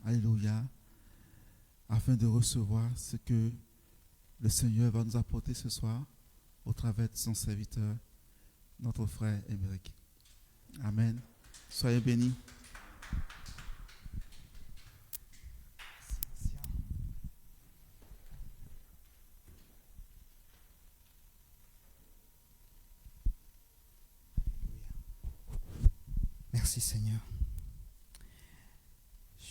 Alléluia, afin de recevoir ce que le Seigneur va nous apporter ce soir au travers de son serviteur, notre frère Émeric. Amen. Soyez bénis. Merci Seigneur.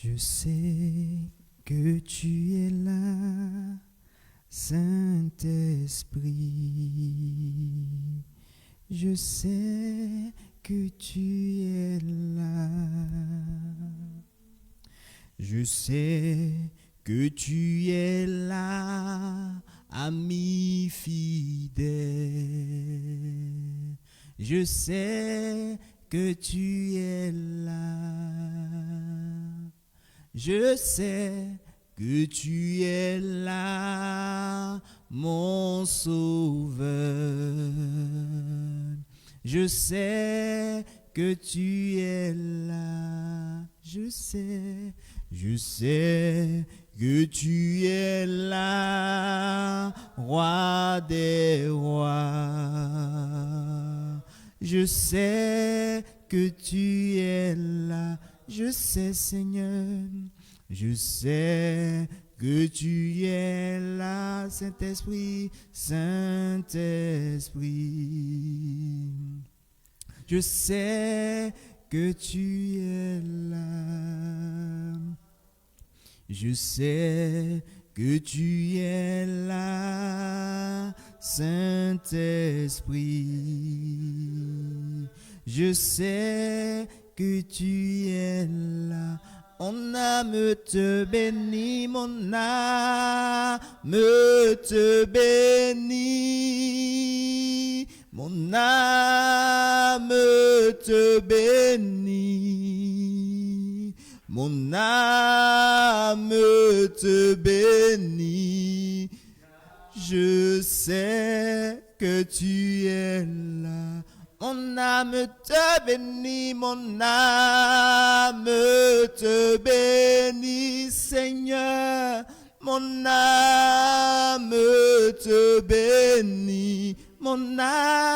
Je sais que tu es là, Saint-Esprit. Je sais que tu es là. Je sais que tu es là, ami fidèle. Je sais que tu es là. Je sais que tu es là, mon sauveur. Je sais que tu es là. Je sais que tu es là, roi des rois. Je sais que tu es là. Je sais, Seigneur, je sais que tu es là, Saint-Esprit, Saint-Esprit. Je sais que tu es là. Je sais que tu es là, Saint-Esprit. Je sais que tu es là. Mon âme te bénit, mon âme te bénit. Mon âme te bénit. Mon âme te bénit. Je sais que tu es là. Mon âme te bénit, mon âme te bénit, Seigneur. Mon âme te bénit, mon âme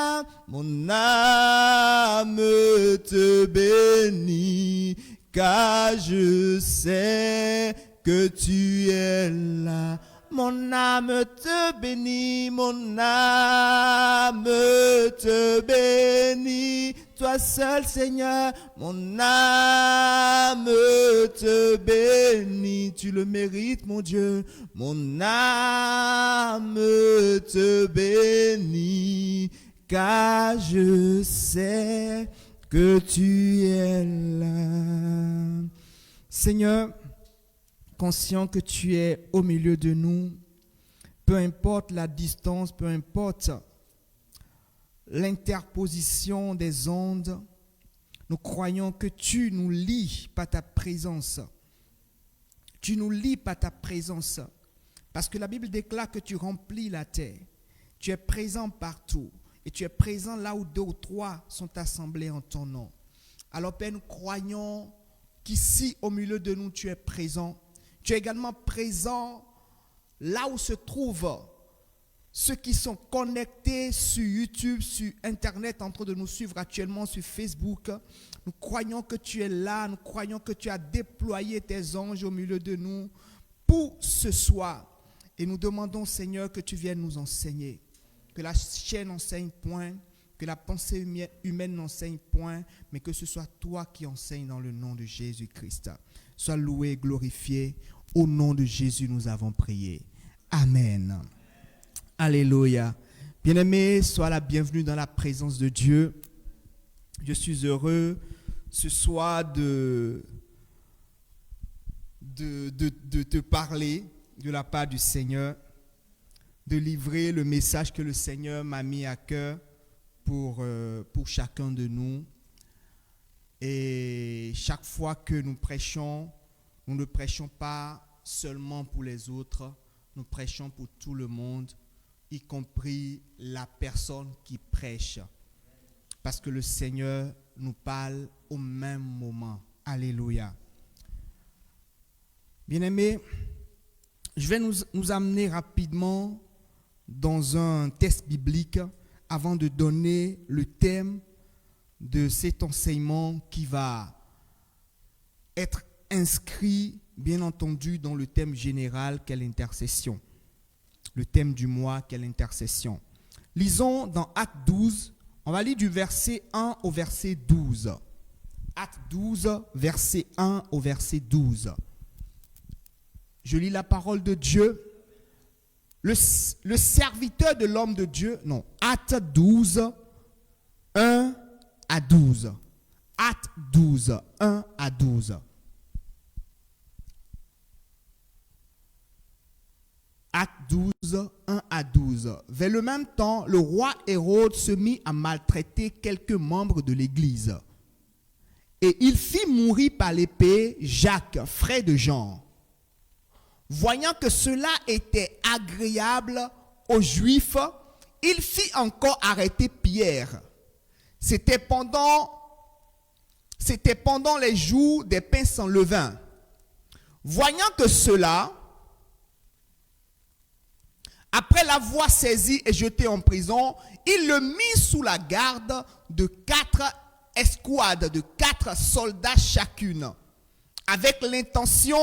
te bénit, car je sais que tu es là. Mon âme te bénit, mon âme te bénit, toi seul Seigneur, mon âme te bénit, tu le mérites mon Dieu, mon âme te bénit, car je sais que tu es là. Seigneur, conscient que tu es au milieu de nous, peu importe la distance, peu importe l'interposition des ondes, nous croyons que tu nous lis par ta présence. Tu nous lis par ta présence. Parce que la Bible déclare que tu remplis la terre. Tu es présent partout. Et tu es présent là où 2 ou 3 sont assemblés en ton nom. Alors Père, nous croyons qu'ici, au milieu de nous, tu es présent. Tu es également présent là où se trouvent ceux qui sont connectés sur YouTube, sur Internet, en train de nous suivre actuellement sur Facebook. Nous croyons que tu es là, nous croyons que tu as déployé tes anges au milieu de nous pour ce soir. Et nous demandons, Seigneur, que tu viennes nous enseigner, que la chair n'enseigne point, que la pensée humaine n'enseigne point, mais que ce soit toi qui enseignes dans le nom de Jésus-Christ. Sois loué et glorifié. Au nom de Jésus, nous avons prié. Amen. Alléluia. Bien-aimé, sois la bienvenue dans la présence de Dieu. Je suis heureux ce soir de te parler de la part du Seigneur, de livrer le message que le Seigneur m'a mis à cœur pour chacun de nous. Et chaque fois que nous prêchons, nous ne prêchons pas seulement pour les autres, nous prêchons pour tout le monde, y compris la personne qui prêche. Parce que le Seigneur nous parle au même moment. Alléluia. Bien-aimés, je vais nous amener rapidement dans un texte biblique avant de donner le thème de cet enseignement qui va être inscrit, bien entendu, dans le thème général qu'est l'intercession. Le thème du mois qu'est l'intercession. Lisons dans Actes 12, on va lire du verset 1 au verset 12. Actes 12, verset 1 au verset 12. Je lis la parole de Dieu. Le serviteur de l'homme de Dieu, non, Actes 12, 1 à 12. Actes 12, 1 à 12. Actes 12, 1 à 12. Vers le même temps, le roi Hérode se mit à maltraiter quelques membres de l'Église. Et il fit mourir par l'épée Jacques, frère de Jean. Voyant que cela était agréable aux Juifs, il fit encore arrêter Pierre. C'était pendant les jours des pains sans levain. Voyant que cela, après l'avoir saisi et jeté en prison, il le mit sous la garde de 4 escouades, de 4 soldats chacune, avec l'intention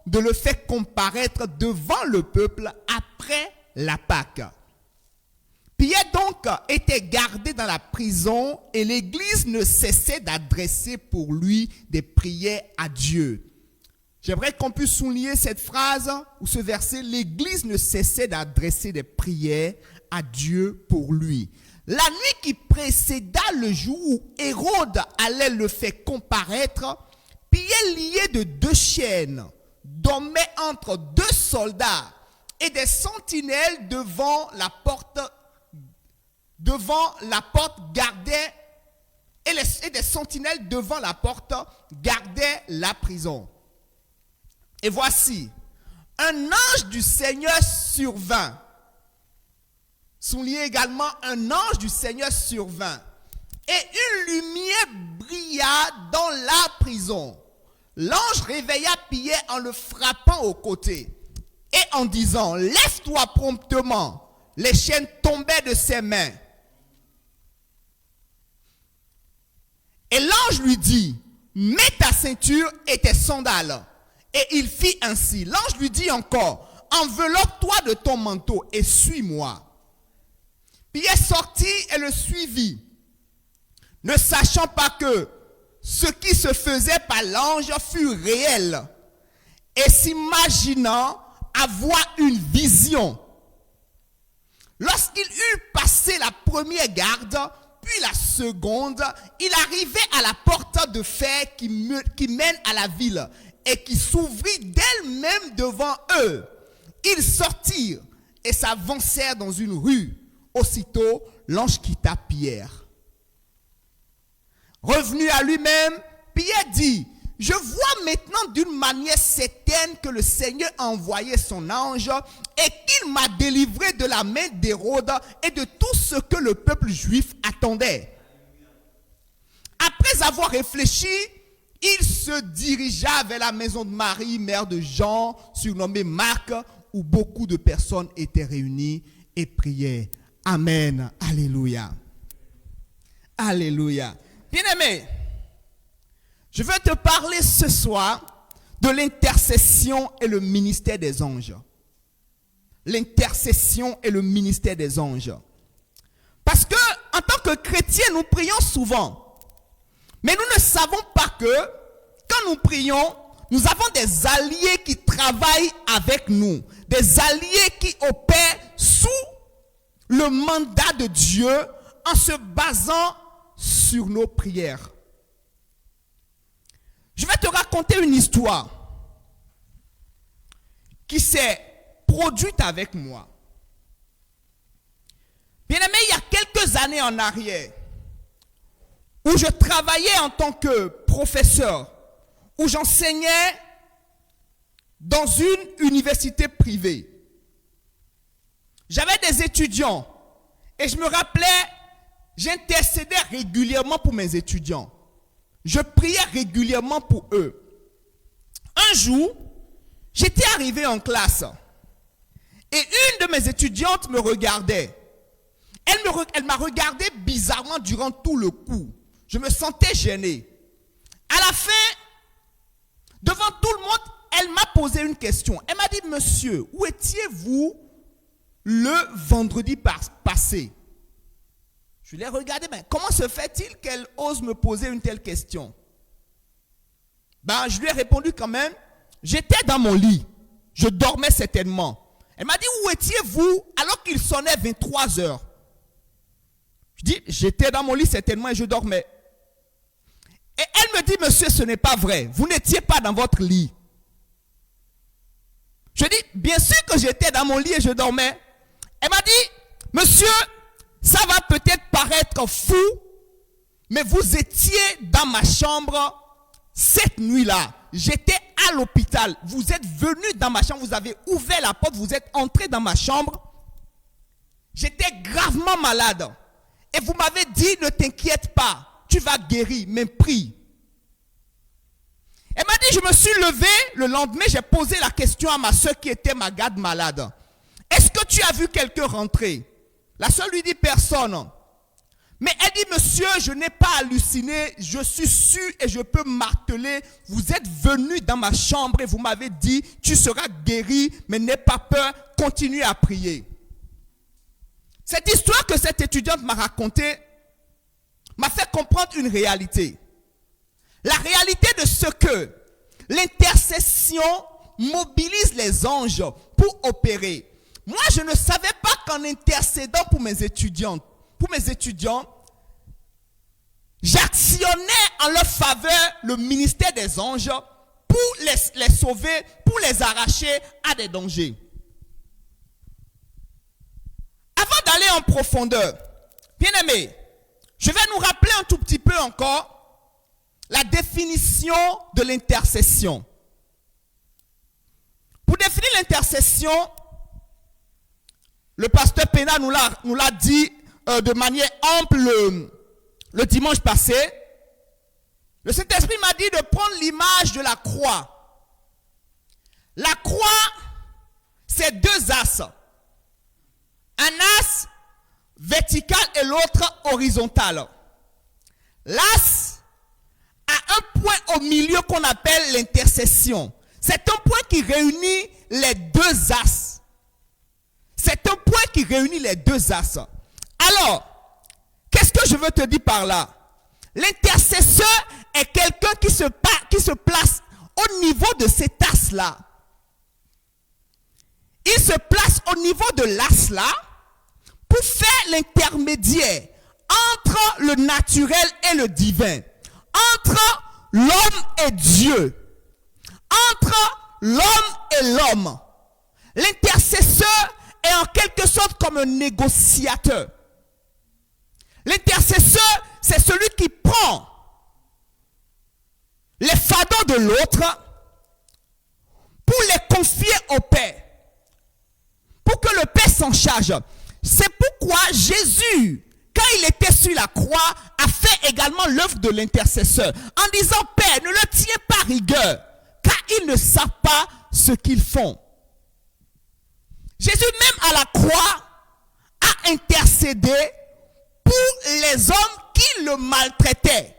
de le faire comparaître devant le peuple après la Pâque. Pierre donc était gardé dans la prison et l'Église ne cessait d'adresser pour lui des prières à Dieu. J'aimerais qu'on puisse souligner cette phrase ou ce verset. L'Église ne cessait d'adresser des prières à Dieu pour lui. La nuit qui précéda le jour où Hérode allait le faire comparaître, Pierre, lié de 2 chaînes, dormait entre 2 soldats et des sentinelles devant la porte gardaient et des sentinelles devant la porte gardaient la prison. Et voici, un ange du Seigneur survint. Soulignez également, un ange du Seigneur survint. Et une lumière brilla dans la prison. L'ange réveilla Pierre en le frappant au côté et en disant, lève-toi promptement. Les chaînes tombaient de ses mains. Et l'ange lui dit, mets ta ceinture et tes sandales. Et il fit ainsi. L'ange lui dit encore, enveloppe-toi de ton manteau et suis-moi. Pierre sortit et le suivit, ne sachant pas que ce qui se faisait par l'ange fut réel, et s'imaginant avoir une vision. Lorsqu'il eut passé la première garde, puis la seconde, il arrivait à la porte de fer qui mène à la ville et qui s'ouvrit d'elle-même devant eux. Ils sortirent et s'avancèrent dans une rue. Aussitôt, l'ange quitta Pierre. Revenu à lui-même, Pierre dit, je vois maintenant d'une manière certaine que le Seigneur a envoyé son ange et qu'il m'a délivré de la main d'Hérode et de tout ce que le peuple juif attendait. Après avoir réfléchi, il se dirigea vers la maison de Marie, mère de Jean, surnommée Marc, où beaucoup de personnes étaient réunies et priaient. Amen. Alléluia. Alléluia. Bien-aimé, je veux te parler ce soir de l'intercession et le ministère des anges. L'intercession et le ministère des anges. Parce que, en tant que chrétiens, nous prions souvent. Mais nous ne savons pas que, quand nous prions, nous avons des alliés qui travaillent avec nous. Des alliés qui opèrent sous le mandat de Dieu en se basant sur nos prières. Je vais te raconter une histoire qui s'est produite avec moi. Bien aimé, il y a quelques années en arrière, où je travaillais en tant que professeur, où j'enseignais dans une université privée. J'avais des étudiants et je me rappelais, j'intercédais régulièrement pour mes étudiants. Je priais régulièrement pour eux. Un jour, J'étais arrivé en classe et une de mes étudiantes me regardait. Elle m'a regardé bizarrement durant tout le cours. Je me sentais gêné. À la fin, devant tout le monde, elle m'a posé une question. Elle m'a dit, monsieur, où étiez-vous le vendredi passé? Je l'ai regardé, mais comment se fait-il qu'elle ose me poser une telle question? Je lui ai répondu quand même, j'étais dans mon lit, je dormais certainement. Elle m'a dit, où étiez-vous alors qu'il sonnait 23 heures? Je dis, j'étais dans mon lit certainement et je dormais. Et elle me dit, monsieur, ce n'est pas vrai, vous n'étiez pas dans votre lit. Je dis, bien sûr que j'étais dans mon lit et je dormais. Elle m'a dit, monsieur, ça va peut-être paraître fou, mais vous étiez dans ma chambre cette nuit-là. J'étais à l'hôpital. Vous êtes venu dans ma chambre, vous avez ouvert la porte, vous êtes entré dans ma chambre. J'étais gravement malade. Et vous m'avez dit, ne t'inquiète pas, tu vas guérir, mais prie. Elle m'a dit, je me suis levé, le lendemain, j'ai posé la question à ma soeur qui était ma garde malade. Est-ce que tu as vu quelqu'un rentrer? La soeur lui dit, personne. Mais elle dit, monsieur, je n'ai pas halluciné, je suis sûre et je peux marteler. Vous êtes venu dans ma chambre et vous m'avez dit, tu seras guéri, mais n'aie pas peur, continue à prier. Cette histoire que cette étudiante m'a racontée m'a fait comprendre une réalité. La réalité de ce que l'intercession mobilise les anges pour opérer. Moi, je ne savais pas qu'en intercédant pour mes étudiants, j'actionnais en leur faveur le ministère des anges pour les sauver, pour les arracher à des dangers. Avant d'aller en profondeur, bien-aimés, je vais nous rappeler un tout petit peu encore la définition de l'intercession. Pour définir l'intercession, le pasteur Pena nous l'a dit de manière ample le dimanche passé. Le Saint-Esprit m'a dit de prendre l'image de la croix. La croix, c'est deux asses. Un as vertical et l'autre horizontal. L'as a un point au milieu qu'on appelle l'intercession. C'est un point qui réunit les deux as. C'est un point qui réunit les deux as. Alors, qu'est-ce que je veux te dire par là? L'intercesseur est quelqu'un qui se place au niveau de cet as-là. Il se place au niveau de l'as-là pour faire l'intermédiaire entre le naturel et le divin, entre l'homme et Dieu, entre l'homme et l'homme. L'intercesseur est en quelque sorte comme un négociateur. L'intercesseur, c'est celui qui prend les fardeaux de l'autre pour les confier au Père, pour que le Père s'en charge. C'est pourquoi Jésus, quand il était sur la croix, a fait également l'œuvre de l'intercesseur, en disant, Père, ne le tiens pas rigueur, car ils ne savent pas ce qu'ils font. Jésus, même à la croix, a intercédé pour les hommes qui le maltraitaient,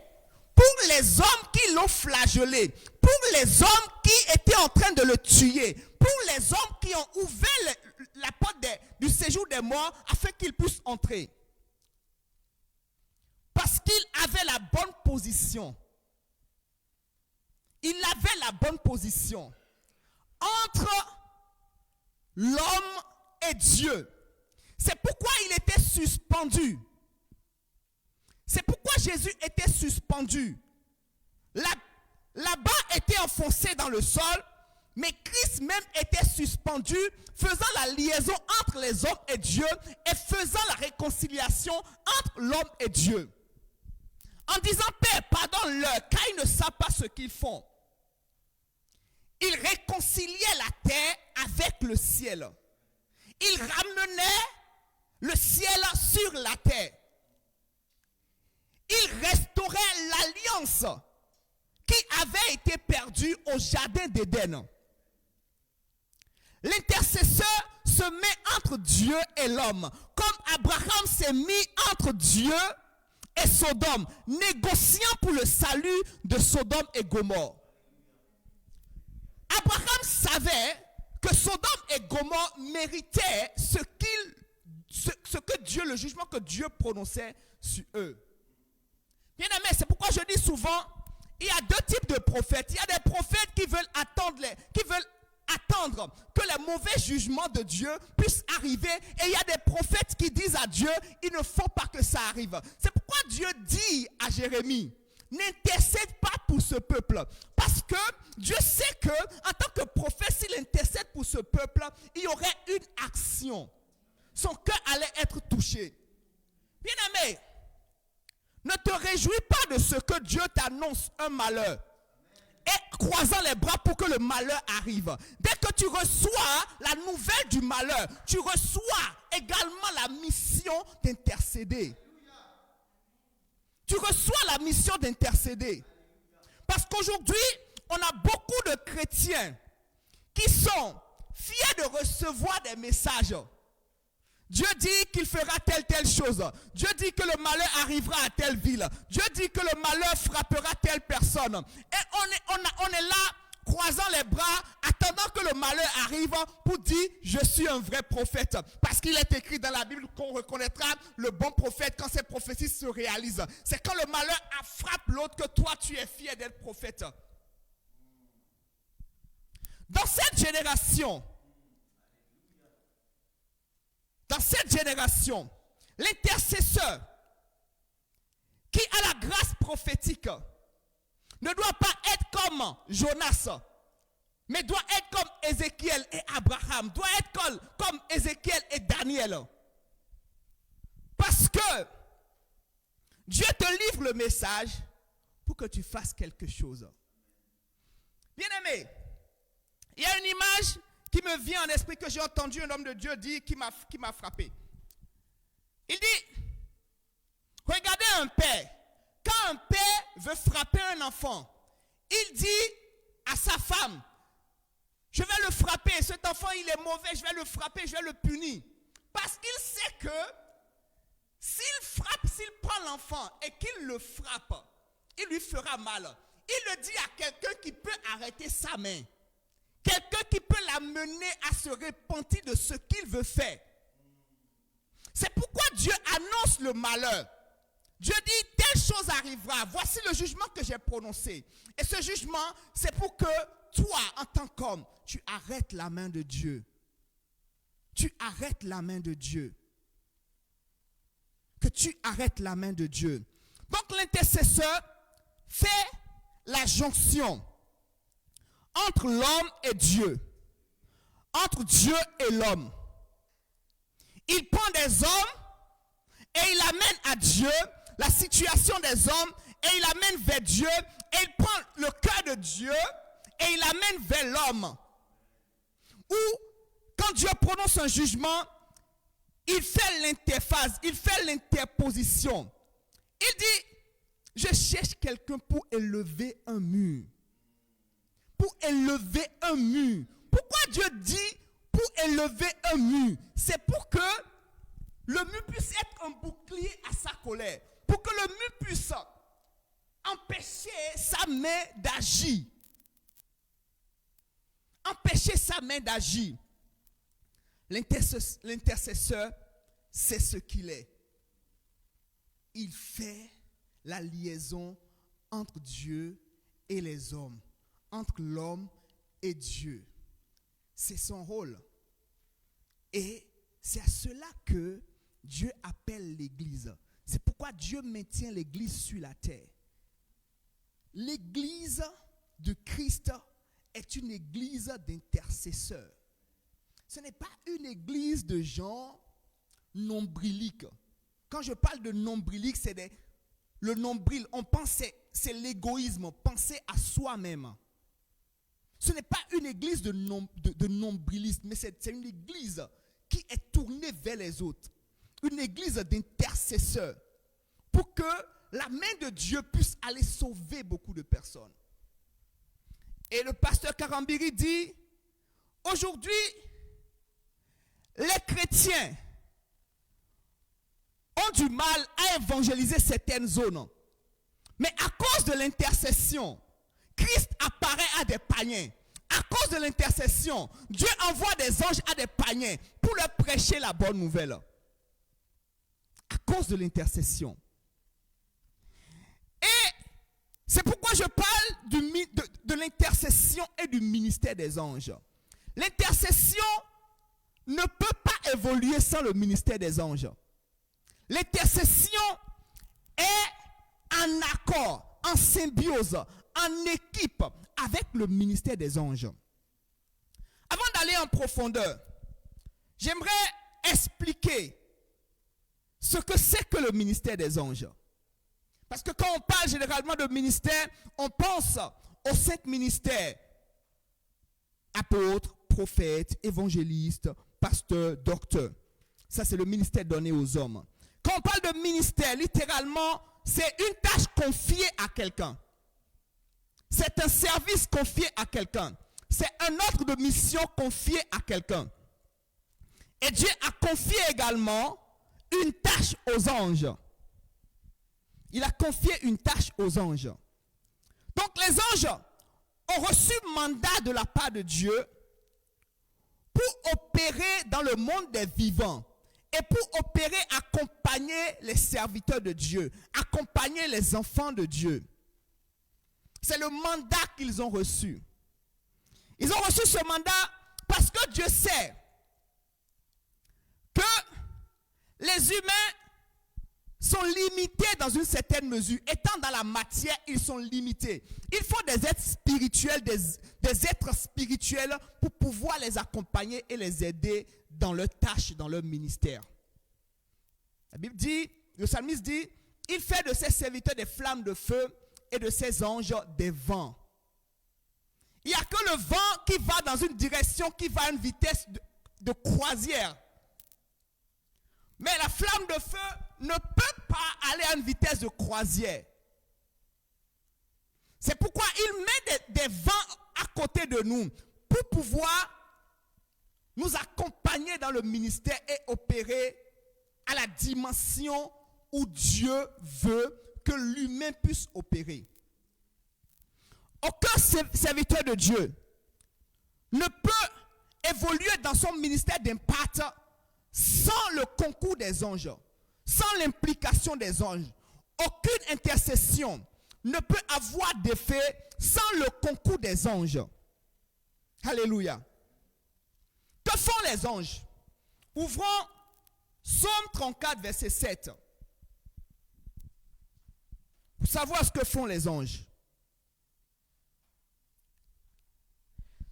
pour les hommes qui l'ont flagellé, pour les hommes qui étaient en train de le tuer, pour les hommes qui ont ouvert la porte du séjour des morts afin qu'ils puissent entrer. Parce qu'il avait la bonne position. Il avait la bonne position entre l'homme et Dieu. C'est pourquoi il était suspendu. C'est pourquoi Jésus était suspendu. La barre était enfoncée dans le sol, mais Christ même était suspendu, faisant la liaison entre les hommes et Dieu et faisant la réconciliation entre l'homme et Dieu. En disant, Père, pardonne-leur, car ils ne savent pas ce qu'ils font. Il réconciliait la terre avec le ciel. Il ramenait le ciel sur la terre. Il restaurait l'alliance qui avait été perdue au jardin d'Éden. L'intercesseur se met entre Dieu et l'homme, comme Abraham s'est mis entre Dieu et Sodome, négociant pour le salut de Sodome et Gomorrhe. Abraham savait que Sodome et Gomorrhe méritaient ce que Dieu, le jugement que Dieu prononçait sur eux. Bien aimé, c'est pourquoi je dis souvent, il y a deux types de prophètes. Il y a des prophètes qui veulent attendre que les mauvais jugements de Dieu puissent arriver. Et il y a des prophètes qui disent à Dieu, il ne faut pas que ça arrive. C'est pourquoi Dieu dit à Jérémie, n'intercède pas pour ce peuple. Parce que Dieu sait que, en tant que prophète, s'il intercède pour ce peuple, il y aurait une action. Son cœur allait être touché. Bien aimé, ne te réjouis pas de ce que Dieu t'annonce un malheur. Et croisant les bras pour que le malheur arrive. Dès que tu reçois la nouvelle du malheur, tu reçois également la mission d'intercéder. Tu reçois la mission d'intercéder. Parce qu'aujourd'hui, on a beaucoup de chrétiens qui sont fiers de recevoir des messages. Dieu dit qu'il fera telle chose. Dieu dit que le malheur arrivera à telle ville. Dieu dit que le malheur frappera telle personne. Et on est là, croisant les bras, attendant que le malheur arrive pour dire, je suis un vrai prophète. Parce qu'il est écrit dans la Bible qu'on reconnaîtra le bon prophète quand ces prophéties se réalisent. C'est quand le malheur frappe l'autre que toi, tu es fier d'être prophète. Dans cette génération, l'intercesseur qui a la grâce prophétique ne doit pas être comme Jonas, mais doit être comme Ézéchiel et Abraham, doit être comme Ézéchiel et Daniel. Parce que Dieu te livre le message pour que tu fasses quelque chose. Bien aimé, il y a une image qui me vient en esprit que j'ai entendu un homme de Dieu dire qui m'a frappé. Il dit, regardez un père. Quand un père veut frapper un enfant, il dit à sa femme, je vais le frapper, cet enfant il est mauvais, je vais le frapper, je vais le punir. Parce qu'il sait que s'il prend l'enfant et qu'il le frappe, il lui fera mal. Il le dit à quelqu'un qui peut arrêter sa main. Quelqu'un qui peut l'amener à se repentir de ce qu'il veut faire. C'est pourquoi Dieu annonce le malheur. Dieu dit, telle chose arrivera. Voici le jugement que j'ai prononcé. Et ce jugement, c'est pour que toi, en tant qu'homme, tu arrêtes la main de Dieu. Tu arrêtes la main de Dieu. Que tu arrêtes la main de Dieu. Donc l'intercesseur fait la jonction entre l'homme et Dieu, entre Dieu et l'homme. Il prend des hommes et il amène à Dieu la situation des hommes et il amène vers Dieu et il prend le cœur de Dieu et il amène vers l'homme. Ou quand Dieu prononce un jugement, il fait l'interface, il fait l'interposition. Il dit, je cherche quelqu'un pour élever un mur. Pour élever un mur. Pourquoi Dieu dit pour élever un mur? C'est pour que le mur puisse être un bouclier à sa colère. Pour que le mur puisse empêcher sa main d'agir. Empêcher sa main d'agir. L'intercesseur, c'est ce qu'il est. Il fait la liaison entre Dieu et les hommes. Entre l'homme et Dieu. C'est son rôle. Et c'est à cela que Dieu appelle l'Église. C'est pourquoi Dieu maintient l'Église sur la terre. L'Église de Christ est une Église d'intercesseurs. Ce n'est pas une Église de gens nombriliques. Quand je parle de nombrilique, c'est le nombril. On pense c'est l'égoïsme, penser à soi-même. Ce n'est pas une église de nombrilisme, mais c'est une église qui est tournée vers les autres. Une église d'intercesseurs. Pour que la main de Dieu puisse aller sauver beaucoup de personnes. Et le pasteur Karambiri dit, aujourd'hui, les chrétiens ont du mal à évangéliser certaines zones. Mais à cause de l'intercession, Christ apparaît à des païens. À cause de l'intercession, Dieu envoie des anges à des païens pour leur prêcher la bonne nouvelle. À cause de l'intercession. Et c'est pourquoi je parle de l'intercession et du ministère des anges. L'intercession ne peut pas évoluer sans le ministère des anges. L'intercession est en accord, en symbiose, en équipe avec le ministère des anges. Avant d'aller en profondeur, j'aimerais expliquer ce que c'est que le ministère des anges. Parce que quand on parle généralement de ministère, on pense aux 5 ministères. Apôtres, prophètes, évangélistes, pasteurs, docteurs. Ça, c'est le ministère donné aux hommes. Quand on parle de ministère, littéralement, c'est une tâche confiée à quelqu'un. C'est un service confié à quelqu'un. C'est un ordre de mission confié à quelqu'un. Et Dieu a confié également une tâche aux anges. Il a confié une tâche aux anges. Donc les anges ont reçu mandat de la part de Dieu pour opérer dans le monde des vivants et pour opérer, accompagner les serviteurs de Dieu, accompagner les enfants de Dieu. C'est le mandat qu'ils ont reçu. Ils ont reçu ce mandat parce que Dieu sait que les humains sont limités dans une certaine mesure. Étant dans la matière, ils sont limités. Il faut des êtres spirituels, des êtres spirituels pour pouvoir les accompagner et les aider dans leurs tâches, dans leur ministère. La Bible dit, le psalmiste dit, il fait de ses serviteurs des flammes de feu et de ses anges des vents. Il n'y a que le vent qui va dans une direction, qui va à une vitesse de croisière. Mais la flamme de feu ne peut pas aller à une vitesse de croisière. C'est pourquoi il met des vents à côté de nous pour pouvoir nous accompagner dans le ministère et opérer à la dimension où Dieu veut que l'humain puisse opérer. Aucun serviteur de Dieu ne peut évoluer dans son ministère d'impact sans le concours des anges, sans l'implication des anges. Aucune intercession ne peut avoir d'effet sans le concours des anges. Alléluia. Que font les anges? Ouvrons Psaume 34, verset 7. Pour savoir ce que font les anges.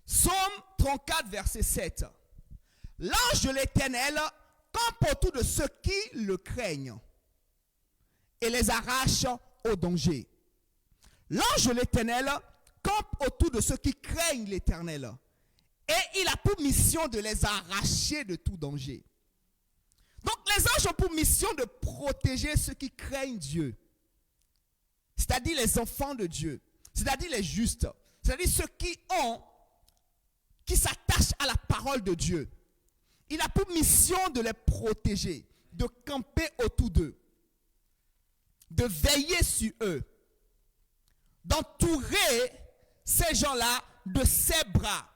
Psaume 34, verset 7. L'ange de l'Éternel campe autour de ceux qui le craignent et les arrache au danger. L'ange de l'Éternel campe autour de ceux qui craignent l'Éternel et il a pour mission de les arracher de tout danger. Donc les anges ont pour mission de protéger ceux qui craignent Dieu, c'est-à-dire les enfants de Dieu, c'est-à-dire les justes, c'est-à-dire ceux qui s'attachent à la parole de Dieu. Il a pour mission de les protéger, de camper autour d'eux, de veiller sur eux, d'entourer ces gens-là de ses bras,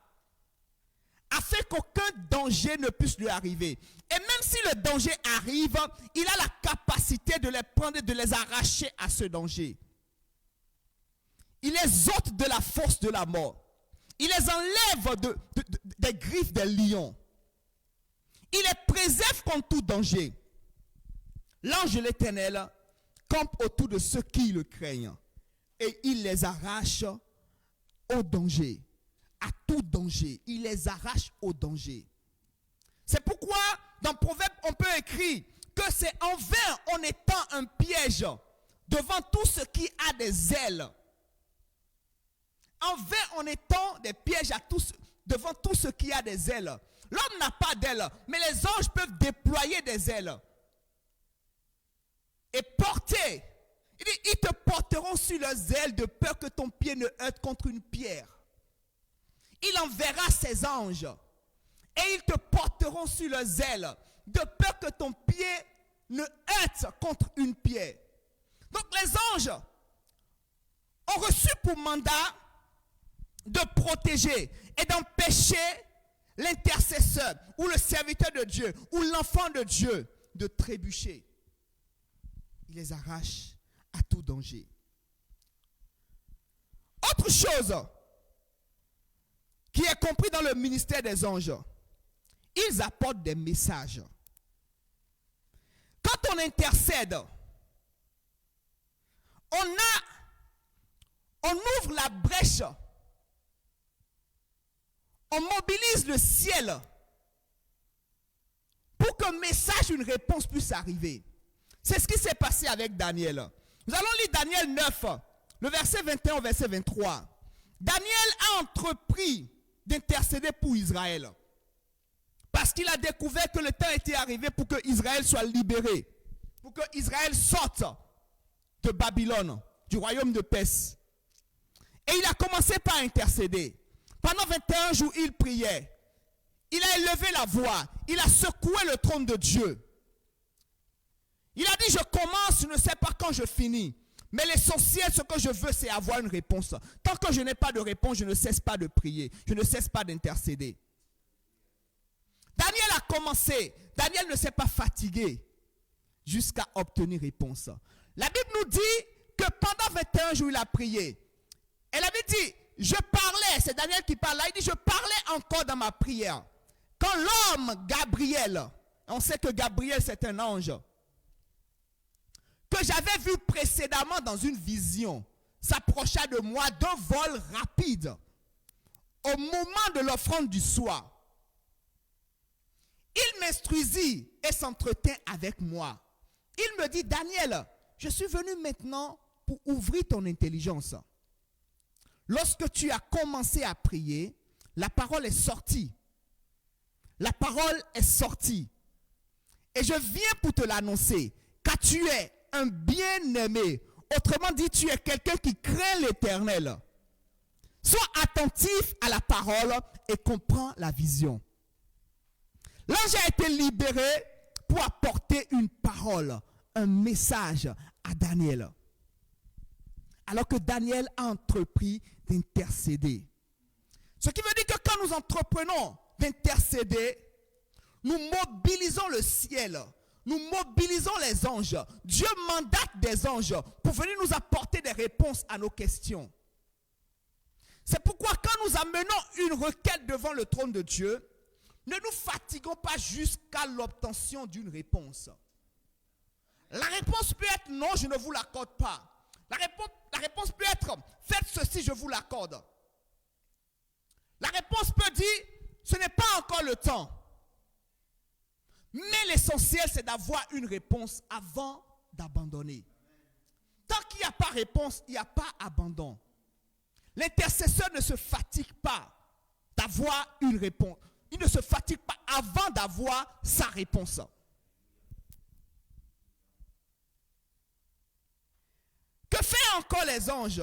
afin qu'aucun danger ne puisse lui arriver. Et même si le danger arrive, il a la capacité de les prendre et de les arracher à ce danger. Il les ôte de la force de la mort. Il les enlève des griffes des lions. Il les préserve contre tout danger. L'ange de l'Éternel campe autour de ceux qui le craignent et il les arrache au danger. À tout danger. Il les arrache au danger. C'est pourquoi dans Proverbe on peut écrire que c'est en vain on étend un piège devant tout ce qui a des ailes. En vain on étend des pièges devant tout ce qui a des ailes. L'homme n'a pas d'ailes, mais les anges peuvent déployer des ailes. Et porter. Il dit, ils te porteront sur leurs ailes de peur que ton pied ne heurte contre une pierre. Il enverra ses anges et ils te porteront sur leurs ailes, de peur que ton pied ne heurte contre une pierre. Donc les anges ont reçu pour mandat de protéger et d'empêcher l'intercesseur ou le serviteur de Dieu ou l'enfant de Dieu de trébucher. Il les arrache à tout danger. Autre chose qui est compris dans le ministère des anges, ils apportent des messages. Quand on intercède, on ouvre la brèche, on mobilise le ciel pour qu'un message, une réponse puisse arriver. C'est ce qui s'est passé avec Daniel. Nous allons lire Daniel 9, le verset 21 au verset 23. Daniel a entrepris d'intercéder pour Israël. Parce qu'il a découvert que le temps était arrivé pour que Israël soit libéré. Pour que Israël sorte de Babylone, du royaume de Perse. Et il a commencé par intercéder. Pendant 21 jours, il priait. Il a élevé la voix. Il a secoué le trône de Dieu. Il a dit, je commence, je ne sais pas quand je finis. Mais l'essentiel, ce que je veux, c'est avoir une réponse. Tant que je n'ai pas de réponse, je ne cesse pas de prier. Je ne cesse pas d'intercéder. Daniel a commencé. Daniel ne s'est pas fatigué jusqu'à obtenir réponse. La Bible nous dit que pendant 21 jours, il a prié. Elle avait dit, je parlais, c'est Daniel qui parle là, il dit, je parlais encore dans ma prière. Quand l'homme Gabriel, on sait que Gabriel c'est un ange, que j'avais vu précédemment dans une vision, s'approcha de moi d'un vol rapide au moment de l'offrande du soir. Il m'instruisit et s'entretint avec moi. Il me dit, Daniel, je suis venu maintenant pour ouvrir ton intelligence. Lorsque tu as commencé à prier, la parole est sortie. La parole est sortie. Et je viens pour te l'annoncer, car tu es un bien-aimé. Autrement dit, tu es quelqu'un qui craint l'Éternel. Sois attentif à la parole et comprends la vision. L'ange a été libéré pour apporter une parole, un message à Daniel. Alors que Daniel a entrepris d'intercéder. Ce qui veut dire que quand nous entreprenons d'intercéder, nous mobilisons le ciel, nous mobilisons les anges. Dieu mandate des anges pour venir nous apporter des réponses à nos questions. C'est pourquoi quand nous amenons une requête devant le trône de Dieu, ne nous fatiguons pas jusqu'à l'obtention d'une réponse. La réponse peut être non, je ne vous l'accorde pas. La réponse peut être faites ceci, je vous l'accorde. La réponse peut dire ce n'est pas encore le temps. Mais l'essentiel, c'est d'avoir une réponse avant d'abandonner. Tant qu'il n'y a pas réponse, il n'y a pas abandon. L'intercesseur ne se fatigue pas d'avoir une réponse. Il ne se fatigue pas avant d'avoir sa réponse. Que font encore les anges?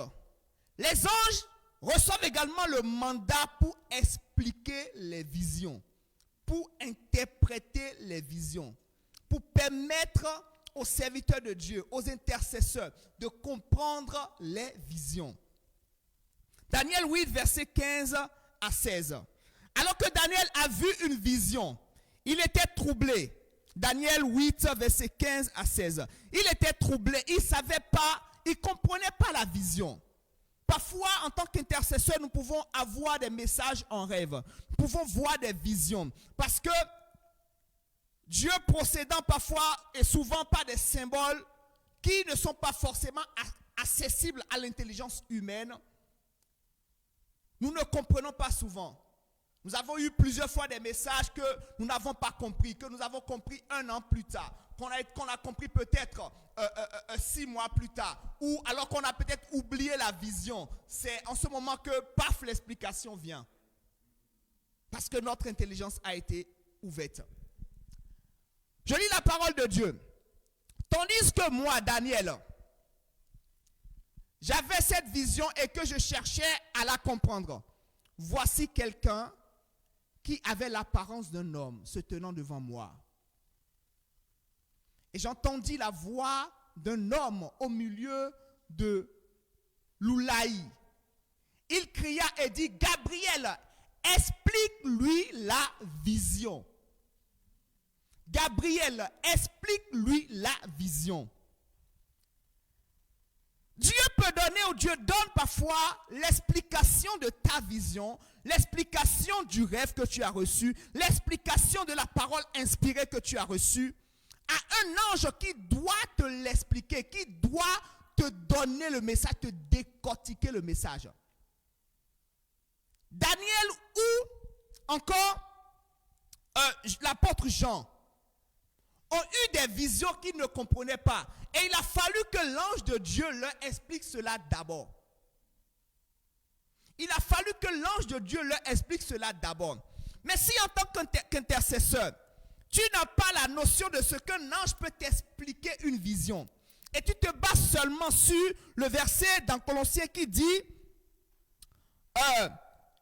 Les anges reçoivent également le mandat pour expliquer les visions, pour interpréter les visions, pour permettre aux serviteurs de Dieu, aux intercesseurs, de comprendre les visions. Daniel 8, verset 15 à 16. Alors que Daniel a vu une vision, il était troublé. Daniel 8, verset 15 à 16. Il était troublé, il ne savait pas, il ne comprenait pas la vision. Parfois, en tant qu'intercesseur, nous pouvons avoir des messages en rêve. Nous pouvons voir des visions. Parce que Dieu procédant parfois et souvent par des symboles qui ne sont pas forcément accessibles à l'intelligence humaine, nous ne comprenons pas souvent. Nous avons eu plusieurs fois des messages que nous n'avons pas compris, que nous avons compris 1 an plus tard, qu'on a compris peut-être 6 mois plus tard, ou alors qu'on a peut-être oublié la vision. C'est en ce moment que, paf, l'explication vient. Parce que notre intelligence a été ouverte. Je lis la parole de Dieu. Tandis que moi, Daniel, j'avais cette vision et que je cherchais à la comprendre. Voici quelqu'un qui avait l'apparence d'un homme se tenant devant moi. Et j'entendis la voix d'un homme au milieu de l'Oulaï. Il cria et dit, Gabriel, explique-lui la vision. Gabriel, explique-lui la vision. Dieu peut donner ou Dieu donne parfois l'explication de ta vision, l'explication du rêve que tu as reçu, l'explication de la parole inspirée que tu as reçue à un ange qui doit te l'expliquer, qui doit te donner le message, te décortiquer le message. Daniel ou encore l'apôtre Jean ont eu des visions qu'ils ne comprenaient pas. Et il a fallu que l'ange de Dieu leur explique cela d'abord. Il a fallu que l'ange de Dieu leur explique cela d'abord. Mais si en tant qu'intercesseur, tu n'as pas la notion de ce qu'un ange peut t'expliquer une vision, et tu te bases seulement sur le verset dans Colossiens qui dit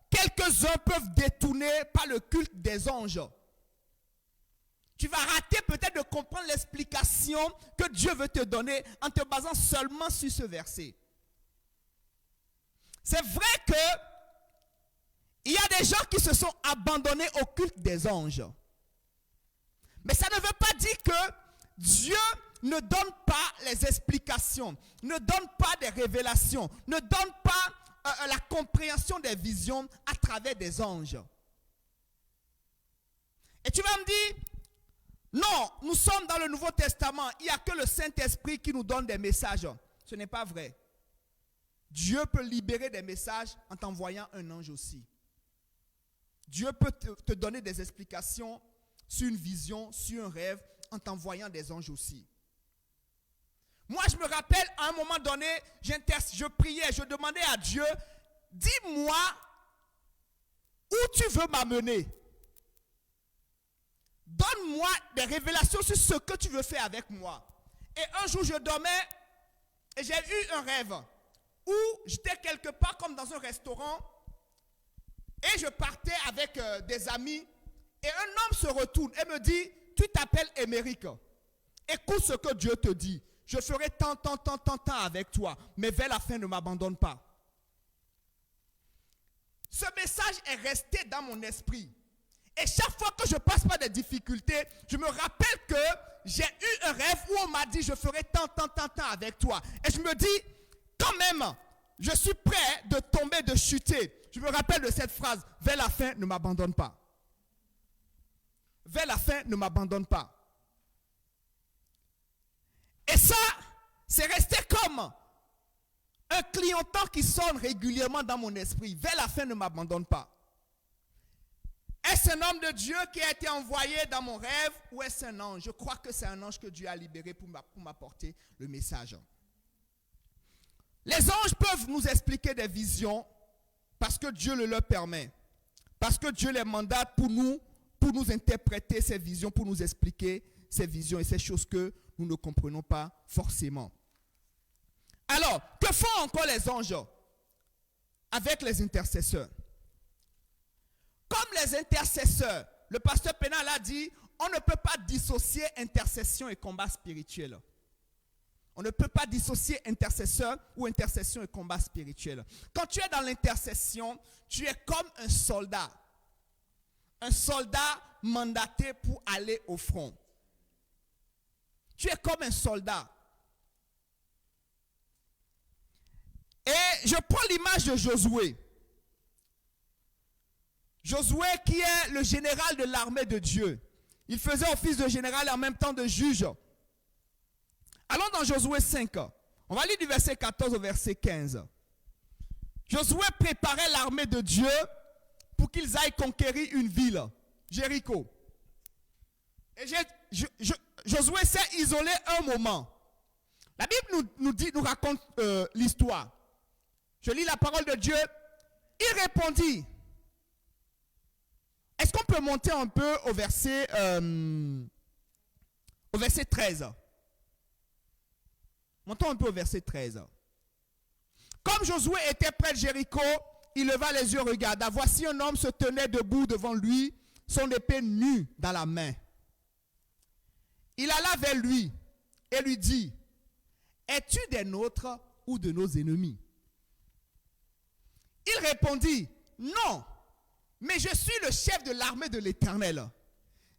quelques-uns peuvent détourner par le culte des anges. Tu vas rater peut-être de comprendre l'explication que Dieu veut te donner en te basant seulement sur ce verset. C'est vrai que il y a des gens qui se sont abandonnés au culte des anges. Mais ça ne veut pas dire que Dieu ne donne pas les explications, ne donne pas des révélations, ne donne pas la compréhension des visions à travers des anges. Et tu vas me dire, non, nous sommes dans le Nouveau Testament, il n'y a que le Saint-Esprit qui nous donne des messages. Ce n'est pas vrai. Dieu peut libérer des messages en t'envoyant un ange aussi. Dieu peut te donner des explications sur une vision, sur un rêve, en t'envoyant des anges aussi. Moi, je me rappelle, à un moment donné, je priais, je demandais à Dieu, dis-moi où tu veux m'amener. Donne-moi des révélations sur ce que tu veux faire avec moi. Et un jour, je dormais et j'ai eu un rêve où j'étais quelque part comme dans un restaurant et je partais avec des amis et un homme se retourne et me dit, tu t'appelles Émeric. Écoute ce que Dieu te dit. Je ferai tant avec toi, mais vers la fin, ne m'abandonne pas. Ce message est resté dans mon esprit. Et chaque fois que je passe par des difficultés, je me rappelle que j'ai eu un rêve où on m'a dit, je ferai tant avec toi. Et je me dis, quand même, je suis prêt de tomber, de chuter. Je me rappelle de cette phrase, vers la fin, ne m'abandonne pas. Vers la fin, ne m'abandonne pas. Et ça, c'est resté comme un clignotant qui sonne régulièrement dans mon esprit. Vers la fin, ne m'abandonne pas. Est-ce un homme de Dieu qui a été envoyé dans mon rêve ou est-ce un ange? Je crois que c'est un ange que Dieu a libéré pour m'apporter le message. Les anges peuvent nous expliquer des visions parce que Dieu le leur permet. Parce que Dieu les mandate pour nous interpréter ces visions, pour nous expliquer ces visions et ces choses que nous ne comprenons pas forcément. Alors, que font encore les anges avec les intercesseurs? Comme les intercesseurs, le pasteur Pénal a dit, on ne peut pas dissocier intercession et combat spirituel. On ne peut pas dissocier intercesseur ou intercession et combat spirituel. Quand tu es dans l'intercession, tu es comme un soldat. Un soldat mandaté pour aller au front. Tu es comme un soldat. Et je prends l'image de Josué. Josué qui est le général de l'armée de Dieu. Il faisait office de général et en même temps de juge. Allons dans Josué 5. On va lire du verset 14 au verset 15. Josué préparait l'armée de Dieu pour qu'ils aillent conquérir une ville, Jéricho. Et Josué s'est isolé un moment. La Bible nous raconte l'histoire. Je lis la parole de Dieu. Il répondit. Est-ce qu'on peut monter un peu au verset 13? Montons un peu au verset 13. Comme Josué était près de Jéricho, il leva les yeux, regarda. Voici un homme se tenait debout devant lui, son épée nue dans la main. Il alla vers lui et lui dit, es-tu des nôtres ou de nos ennemis? Il répondit, non, mais je suis le chef de l'armée de l'Éternel.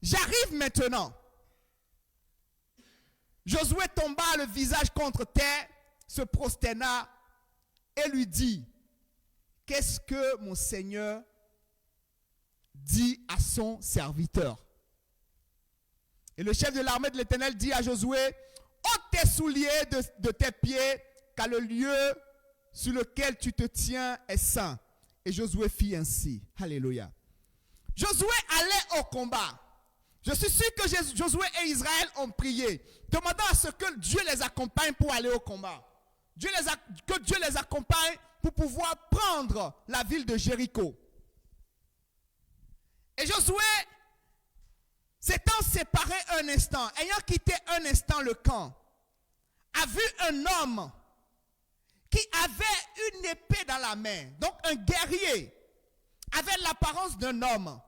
J'arrive maintenant. Josué tomba le visage contre terre, se prosterna et lui dit, qu'est-ce que mon Seigneur dit à son serviteur? Et le chef de l'armée de l'Éternel dit à Josué, ôte tes souliers de tes pieds, car le lieu sur lequel tu te tiens est saint. Et Josué fit ainsi. Alléluia. Josué allait au combat. Je suis sûr que Josué et Israël ont prié, demandant à ce que Dieu les accompagne pour aller au combat. Que Dieu les accompagne pour pouvoir prendre la ville de Jéricho. Et Josué, s'étant séparé un instant, ayant quitté un instant le camp, a vu un homme qui avait une épée dans la main, donc un guerrier, avait l'apparence d'un homme.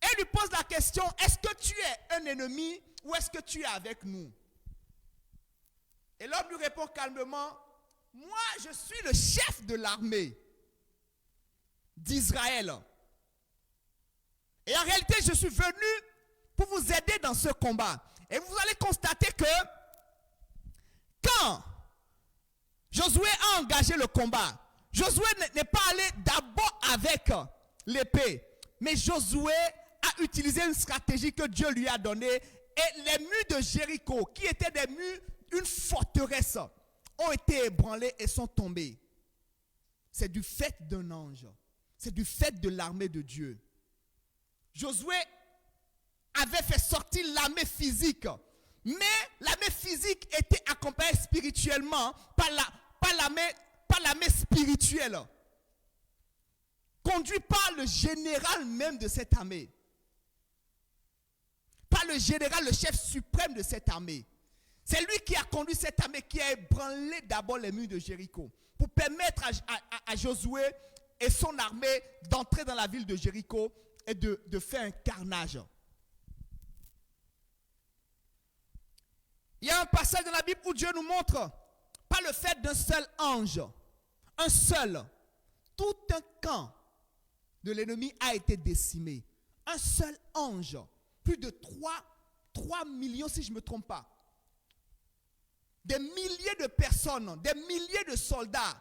Et lui pose la question, est-ce que tu es un ennemi ou est-ce que tu es avec nous? Et l'homme lui répond calmement, moi je suis le chef de l'armée d'Israël. Et en réalité, je suis venu pour vous aider dans ce combat. Et vous allez constater que quand Josué a engagé le combat, Josué n'est pas allé d'abord avec l'épée, mais Josué a utilisé une stratégie que Dieu lui a donnée. Et les murs de Jéricho, qui étaient des murs, une forteresse, ont été ébranlés et sont tombés. C'est du fait d'un ange. C'est du fait de l'armée de Dieu. Josué avait fait sortir l'armée physique, mais l'armée physique était accompagnée spirituellement par l'armée spirituelle, conduite par le général même de cette armée, par le général, le chef suprême de cette armée. C'est lui qui a conduit cette armée, qui a ébranlé d'abord les murs de Jéricho, pour permettre à Josué et son armée d'entrer dans la ville de Jéricho et de faire un carnage. Il y a un passage dans la Bible où Dieu nous montre, par le fait d'un seul ange, un seul, tout un camp de l'ennemi a été décimé. Un seul ange, plus de 3 millions si je ne me trompe pas. Des milliers de personnes, des milliers de soldats.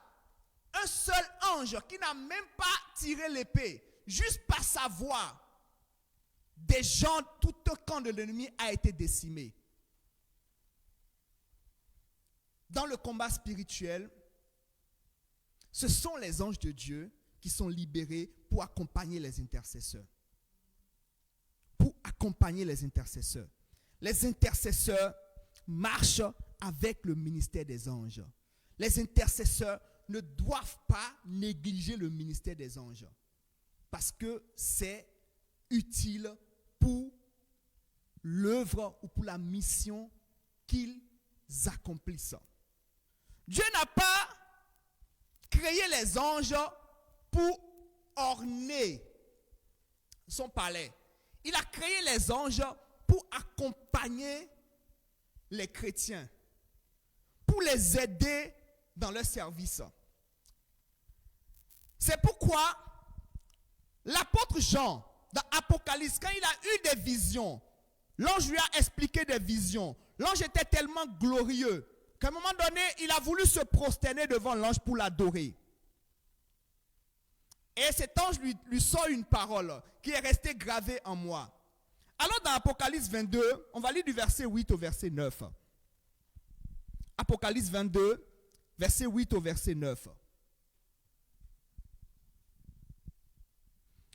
Un seul ange qui n'a même pas tiré l'épée, juste par sa voix, des gens, tout un camp de l'ennemi a été décimé. Dans le combat spirituel, ce sont les anges de Dieu qui sont libérés pour accompagner les intercesseurs. Pour accompagner les intercesseurs. Les intercesseurs marchent avec le ministère des anges. Les intercesseurs ne doivent pas négliger le ministère des anges parce que c'est utile pour l'œuvre ou pour la mission qu'ils accomplissent. Dieu n'a pas créé les anges pour orner son palais. Il a créé les anges pour accompagner les chrétiens, pour les aider dans leur service. C'est pourquoi l'apôtre Jean, dans Apocalypse, quand il a eu des visions, l'ange lui a expliqué des visions. L'ange était tellement glorieux qu'à un moment donné, il a voulu se prosterner devant l'ange pour l'adorer. Et cet ange lui sort une parole qui est restée gravée en moi. Alors dans Apocalypse 22, on va lire du verset 8 au verset 9. Apocalypse 22, verset 8 au verset 9.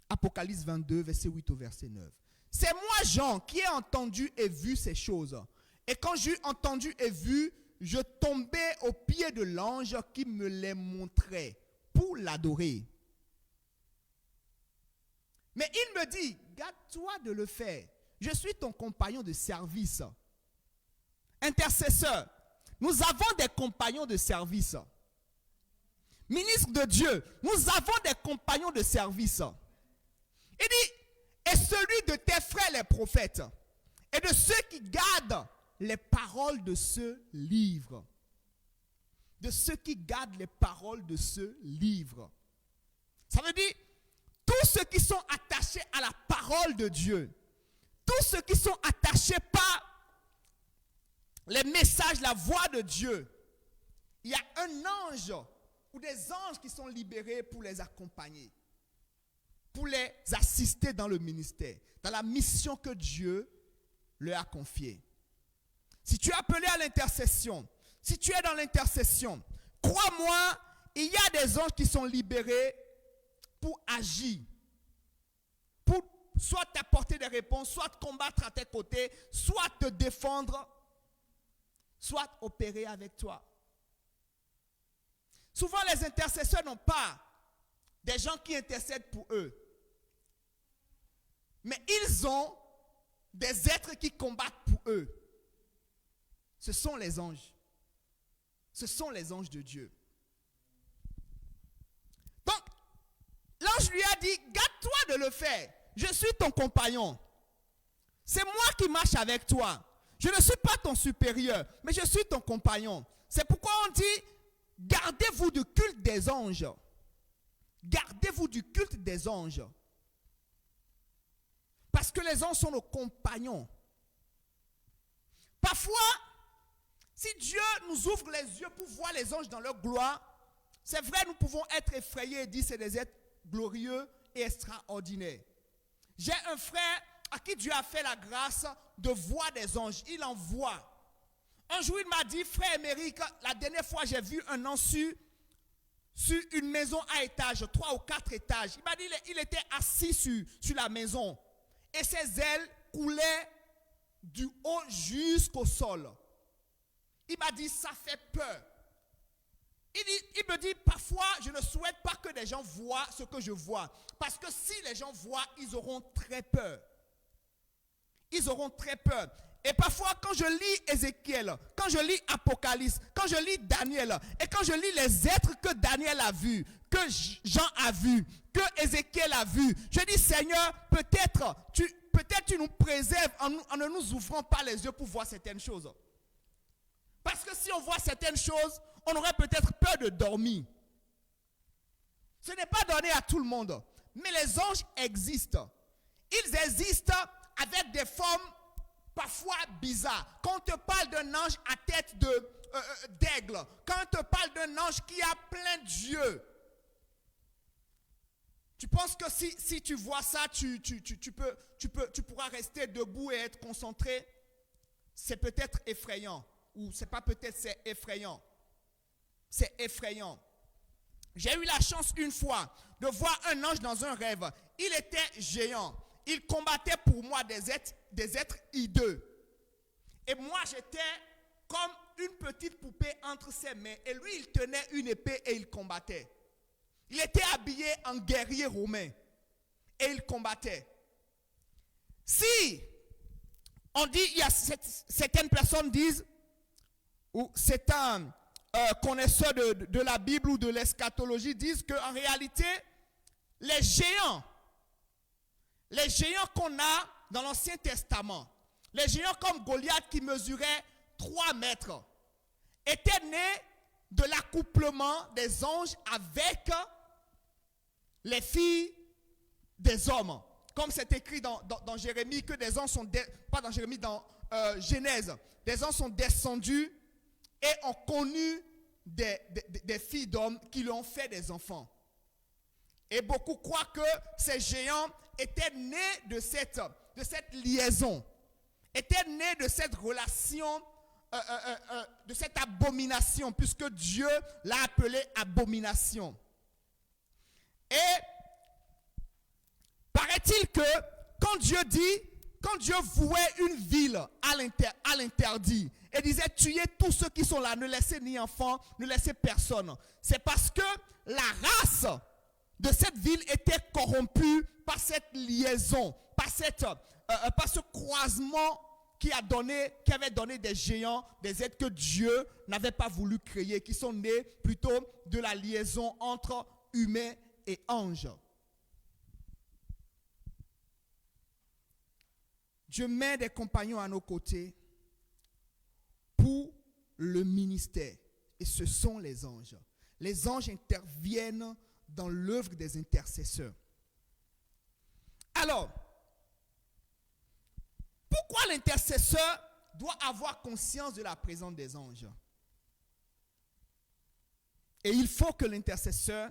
Apocalypse 22, verset 8 au verset 9. C'est moi, Jean, qui ai entendu et vu ces choses. Et quand j'eus entendu et vu, je tombais aux pieds de l'ange qui me les montrait pour l'adorer. Mais il me dit, garde-toi de le faire. Je suis ton compagnon de service. Intercesseur, nous avons des compagnons de service. ministres de Dieu, nous avons des compagnons de service. Il dit, et celui de tes frères les prophètes, et de ceux qui gardent les paroles de ce livre. De ceux qui gardent les paroles de ce livre. Ça veut dire, tous ceux qui sont attachés à la parole de Dieu, tous ceux qui sont attachés par les messages, la voix de Dieu, il y a un ange ou des anges qui sont libérés pour les accompagner, pour les assister dans le ministère, dans la mission que Dieu leur a confiée. Si tu es appelé à l'intercession, si tu es dans l'intercession, crois-moi, il y a des anges qui sont libérés pour agir, pour soit t'apporter des réponses, soit te combattre à tes côtés, soit te défendre, soit opérer avec toi. Souvent, les intercesseurs n'ont pas des gens qui intercèdent pour eux. Mais ils ont des êtres qui combattent pour eux. Ce sont les anges. Ce sont les anges de Dieu. Donc, l'ange lui a dit, garde-toi de le faire. Je suis ton compagnon. C'est moi qui marche avec toi. Je ne suis pas ton supérieur, mais je suis ton compagnon. C'est pourquoi on dit, gardez-vous du culte des anges. Gardez-vous du culte des anges. Parce que les anges sont nos compagnons. Parfois, si Dieu nous ouvre les yeux pour voir les anges dans leur gloire, c'est vrai, nous pouvons être effrayés et dire que c'est des êtres glorieux et extraordinaires. J'ai un frère à qui Dieu a fait la grâce de voir des anges. Il en voit. Un jour, il m'a dit, frère Émeric, la dernière fois, j'ai vu un ange sur une maison à étage, 3 ou 4 étages. Il m'a dit, il était assis sur la maison. Et ses ailes coulaient du haut jusqu'au sol. Il m'a dit, ça fait peur. Il me dit, parfois, je ne souhaite pas que les gens voient ce que je vois. Parce que si les gens voient, ils auront très peur. Ils auront très peur. Et parfois, quand je lis Ézéchiel, quand je lis Apocalypse, quand je lis Daniel, et quand je lis les êtres que Daniel a vus, que Jean a vus, que Ézéchiel a vus, je dis, Seigneur, peut-être tu nous préserves en ne nous ouvrant pas les yeux pour voir certaines choses. Parce que si on voit certaines choses, on aurait peut-être peur de dormir. Ce n'est pas donné à tout le monde. Mais les anges existent. Ils existent avec des formes parfois bizarres. Quand on te parle d'un ange à tête d'aigle, quand on te parle d'un ange qui a plein d'yeux, tu penses que si tu vois ça, tu pourras rester debout et être concentré? C'est peut-être effrayant. Ou c'est pas peut-être, c'est effrayant. C'est effrayant. J'ai eu la chance une fois de voir un ange dans un rêve. Il était géant. Il combattait pour moi des êtres hideux. Et moi, j'étais comme une petite poupée entre ses mains. Et lui, il tenait une épée et il combattait. Il était habillé en guerrier romain. Et il combattait. Si on dit, il y a certaines personnes disent, ou c'est un connaisseur de la Bible ou de l'eschatologie, disent qu'en réalité, les géants qu'on a dans l'Ancien Testament, les géants comme Goliath qui mesurait 3 mètres, étaient nés de l'accouplement des anges avec les filles des hommes. Comme c'est écrit dans Jérémie, que des anges sont, pas dans Jérémie, dans Genèse, des anges sont descendus et ont connu des filles d'hommes qui lui ont fait des enfants. Et beaucoup croient que ces géants étaient nés de cette liaison, étaient nés de cette relation, de cette abomination, puisque Dieu l'a appelé abomination. Et paraît-il que quand Dieu vouait une ville à l'interdit et disait tuez tous ceux qui sont là, ne laissez ni enfants, ne laissez personne, c'est parce que la race de cette ville était corrompue par cette liaison, par ce croisement qui avait donné des géants, des êtres que Dieu n'avait pas voulu créer, qui sont nés plutôt de la liaison entre humains et anges. Dieu met des compagnons à nos côtés pour le ministère. Et ce sont les anges. Les anges interviennent dans l'œuvre des intercesseurs. Alors, pourquoi l'intercesseur doit avoir conscience de la présence des anges? Et il faut que l'intercesseur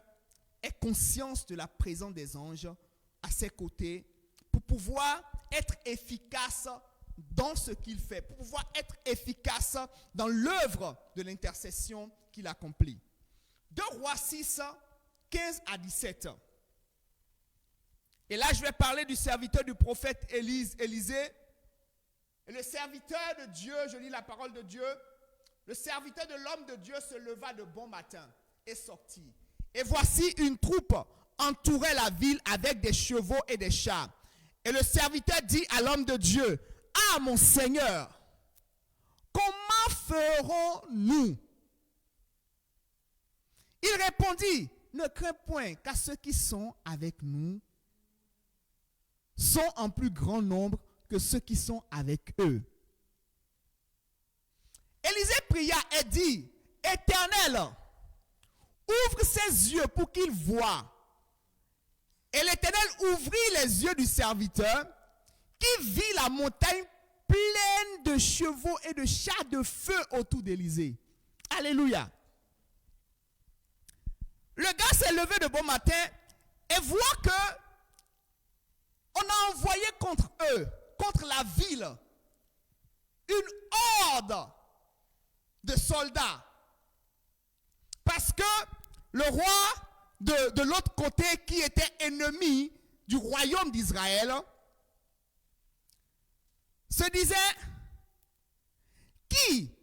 ait conscience de la présence des anges à ses côtés pour pouvoir être efficace dans ce qu'il fait, pour pouvoir être efficace dans l'œuvre de l'intercession qu'il accomplit. 2 Rois 6, 15 à 17. Et là, je vais parler du serviteur du prophète Élisée. Et le serviteur de Dieu, je lis la parole de Dieu, le serviteur de l'homme de Dieu se leva de bon matin et sortit. Et voici une troupe entourait la ville avec des chevaux et des chars. Et le serviteur dit à l'homme de Dieu, « Ah, mon Seigneur, comment ferons-nous » Il répondit, « Ne crains point, car ceux qui sont avec nous sont en plus grand nombre que ceux qui sont avec eux. » Élisée pria et dit, « Éternel, ouvre ses yeux pour qu'il voie. » Et l'Éternel ouvrit les yeux du serviteur qui vit la montagne pleine de chevaux et de chars de feu autour d'Élisée. Alléluia. Le gars s'est levé de bon matin et voit que on a envoyé contre eux, contre la ville, une horde de soldats. Parce que le roi de l'autre côté, qui était ennemi du royaume d'Israël, se disait, qui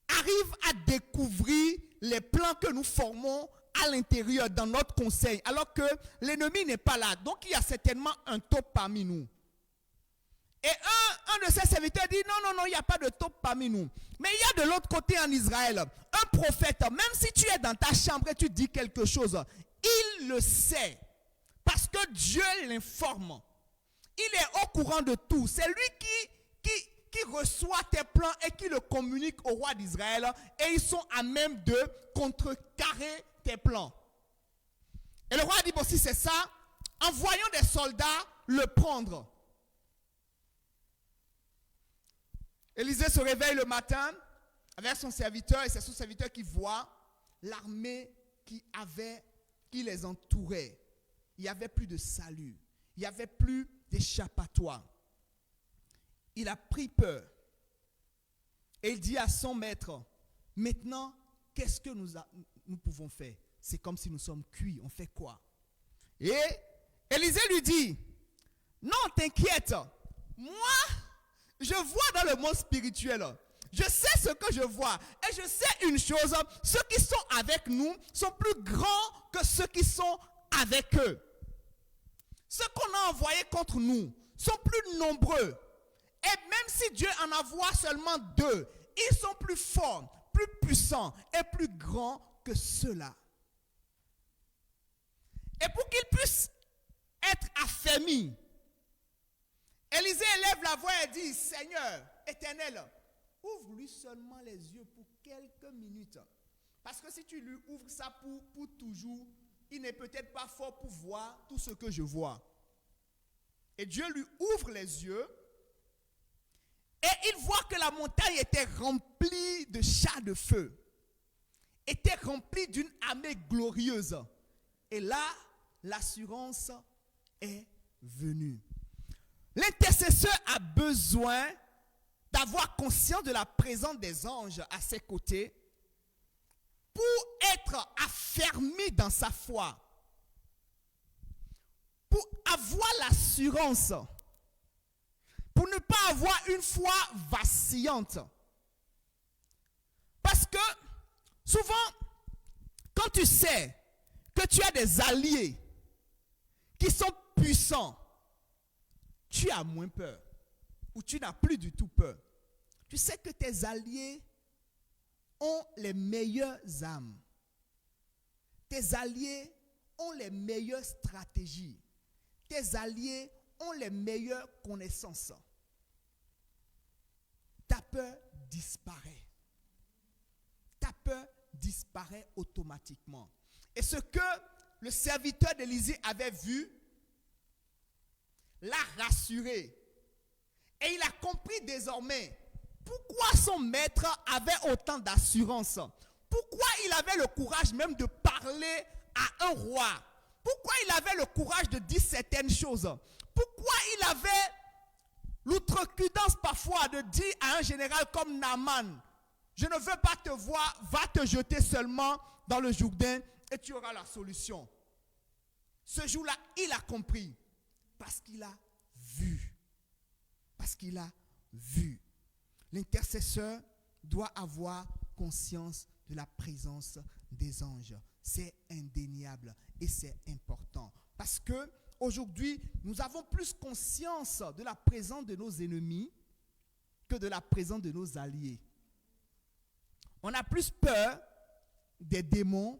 arrive à découvrir les plans que nous formons à l'intérieur, dans notre conseil, alors que l'ennemi n'est pas là. Donc il y a certainement un taupe parmi nous. Et un de ses serviteurs dit, non, il n'y a pas de taupe parmi nous. Mais il y a de l'autre côté en Israël, un prophète, même si tu es dans ta chambre et tu dis quelque chose, il le sait. Parce que Dieu l'informe. Il est au courant de tout. C'est lui qui reçoit tes plans et qui le communique au roi d'Israël. Et ils sont à même de contrecarrer tes plans. Et le roi dit, bon, si c'est ça, envoyons des soldats le prendre. Élisée se réveille le matin avec son serviteur, et c'est son serviteur qui voit l'armée qui les entourait. Il n'y avait plus de salut. Il n'y avait plus d'échappatoire. Il a pris peur. Et il dit à son maître, maintenant, qu'est-ce que nous pouvons faire? C'est comme si nous sommes cuits. On fait quoi? Et Élisée lui dit, non, t'inquiète. Moi, je vois dans le monde spirituel. Je sais ce que je vois. Et je sais une chose. Ceux qui sont avec nous sont plus grands que ceux qui sont avec eux. Ceux qu'on a envoyés contre nous sont plus nombreux. Et même si Dieu en envoie seulement 2, ils sont plus forts, plus puissants et plus grands que ceux-là. Et pour qu'ils puissent être affermis, Élisée élève la voix et dit, Seigneur, Éternel, ouvre-lui seulement les yeux pour quelques minutes. Parce que si tu lui ouvres ça pour toujours, il n'est peut-être pas fort pour voir tout ce que je vois. Et Dieu lui ouvre les yeux et il voit que la montagne était remplie de chars de feu, était remplie d'une armée glorieuse. Et là, l'assurance est venue. L'intercesseur a besoin d'avoir conscience de la présence des anges à ses côtés pour être affermi dans sa foi, pour avoir l'assurance, pour ne pas avoir une foi vacillante. Parce que souvent, quand tu sais que tu as des alliés qui sont puissants, tu as moins peur. où tu n'as plus du tout peur. Tu sais que tes alliés ont les meilleures armes. Tes alliés ont les meilleures stratégies. Tes alliés ont les meilleures connaissances. Ta peur disparaît. Ta peur disparaît automatiquement. Et ce que le serviteur d'Élisée avait vu l'a rassuré. Et il a compris désormais pourquoi son maître avait autant d'assurance. Pourquoi il avait le courage même de parler à un roi. Pourquoi il avait le courage de dire certaines choses. Pourquoi il avait l'outrecuidance parfois de dire à un général comme Naaman, je ne veux pas te voir, va te jeter seulement dans le Jourdain et tu auras la solution. Ce jour-là, il a compris parce qu'il a vu. Parce qu'il a vu. L'intercesseur doit avoir conscience de la présence des anges. C'est indéniable et c'est important. Parce que aujourd'hui, nous avons plus conscience de la présence de nos ennemis que de la présence de nos alliés. On a plus peur des démons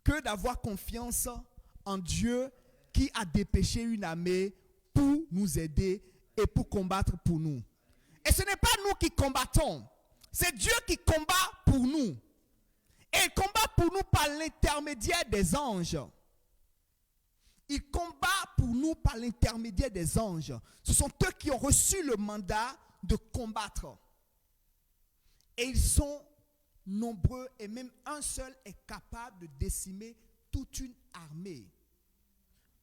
que d'avoir confiance en Dieu qui a dépêché une armée pour nous aider et pour combattre pour nous. Et ce n'est pas nous qui combattons, c'est Dieu qui combat pour nous. Et il combat pour nous par l'intermédiaire des anges. Il combat pour nous par l'intermédiaire des anges. Ce sont eux qui ont reçu le mandat de combattre. Et ils sont nombreux et même un seul est capable de décimer toute une armée.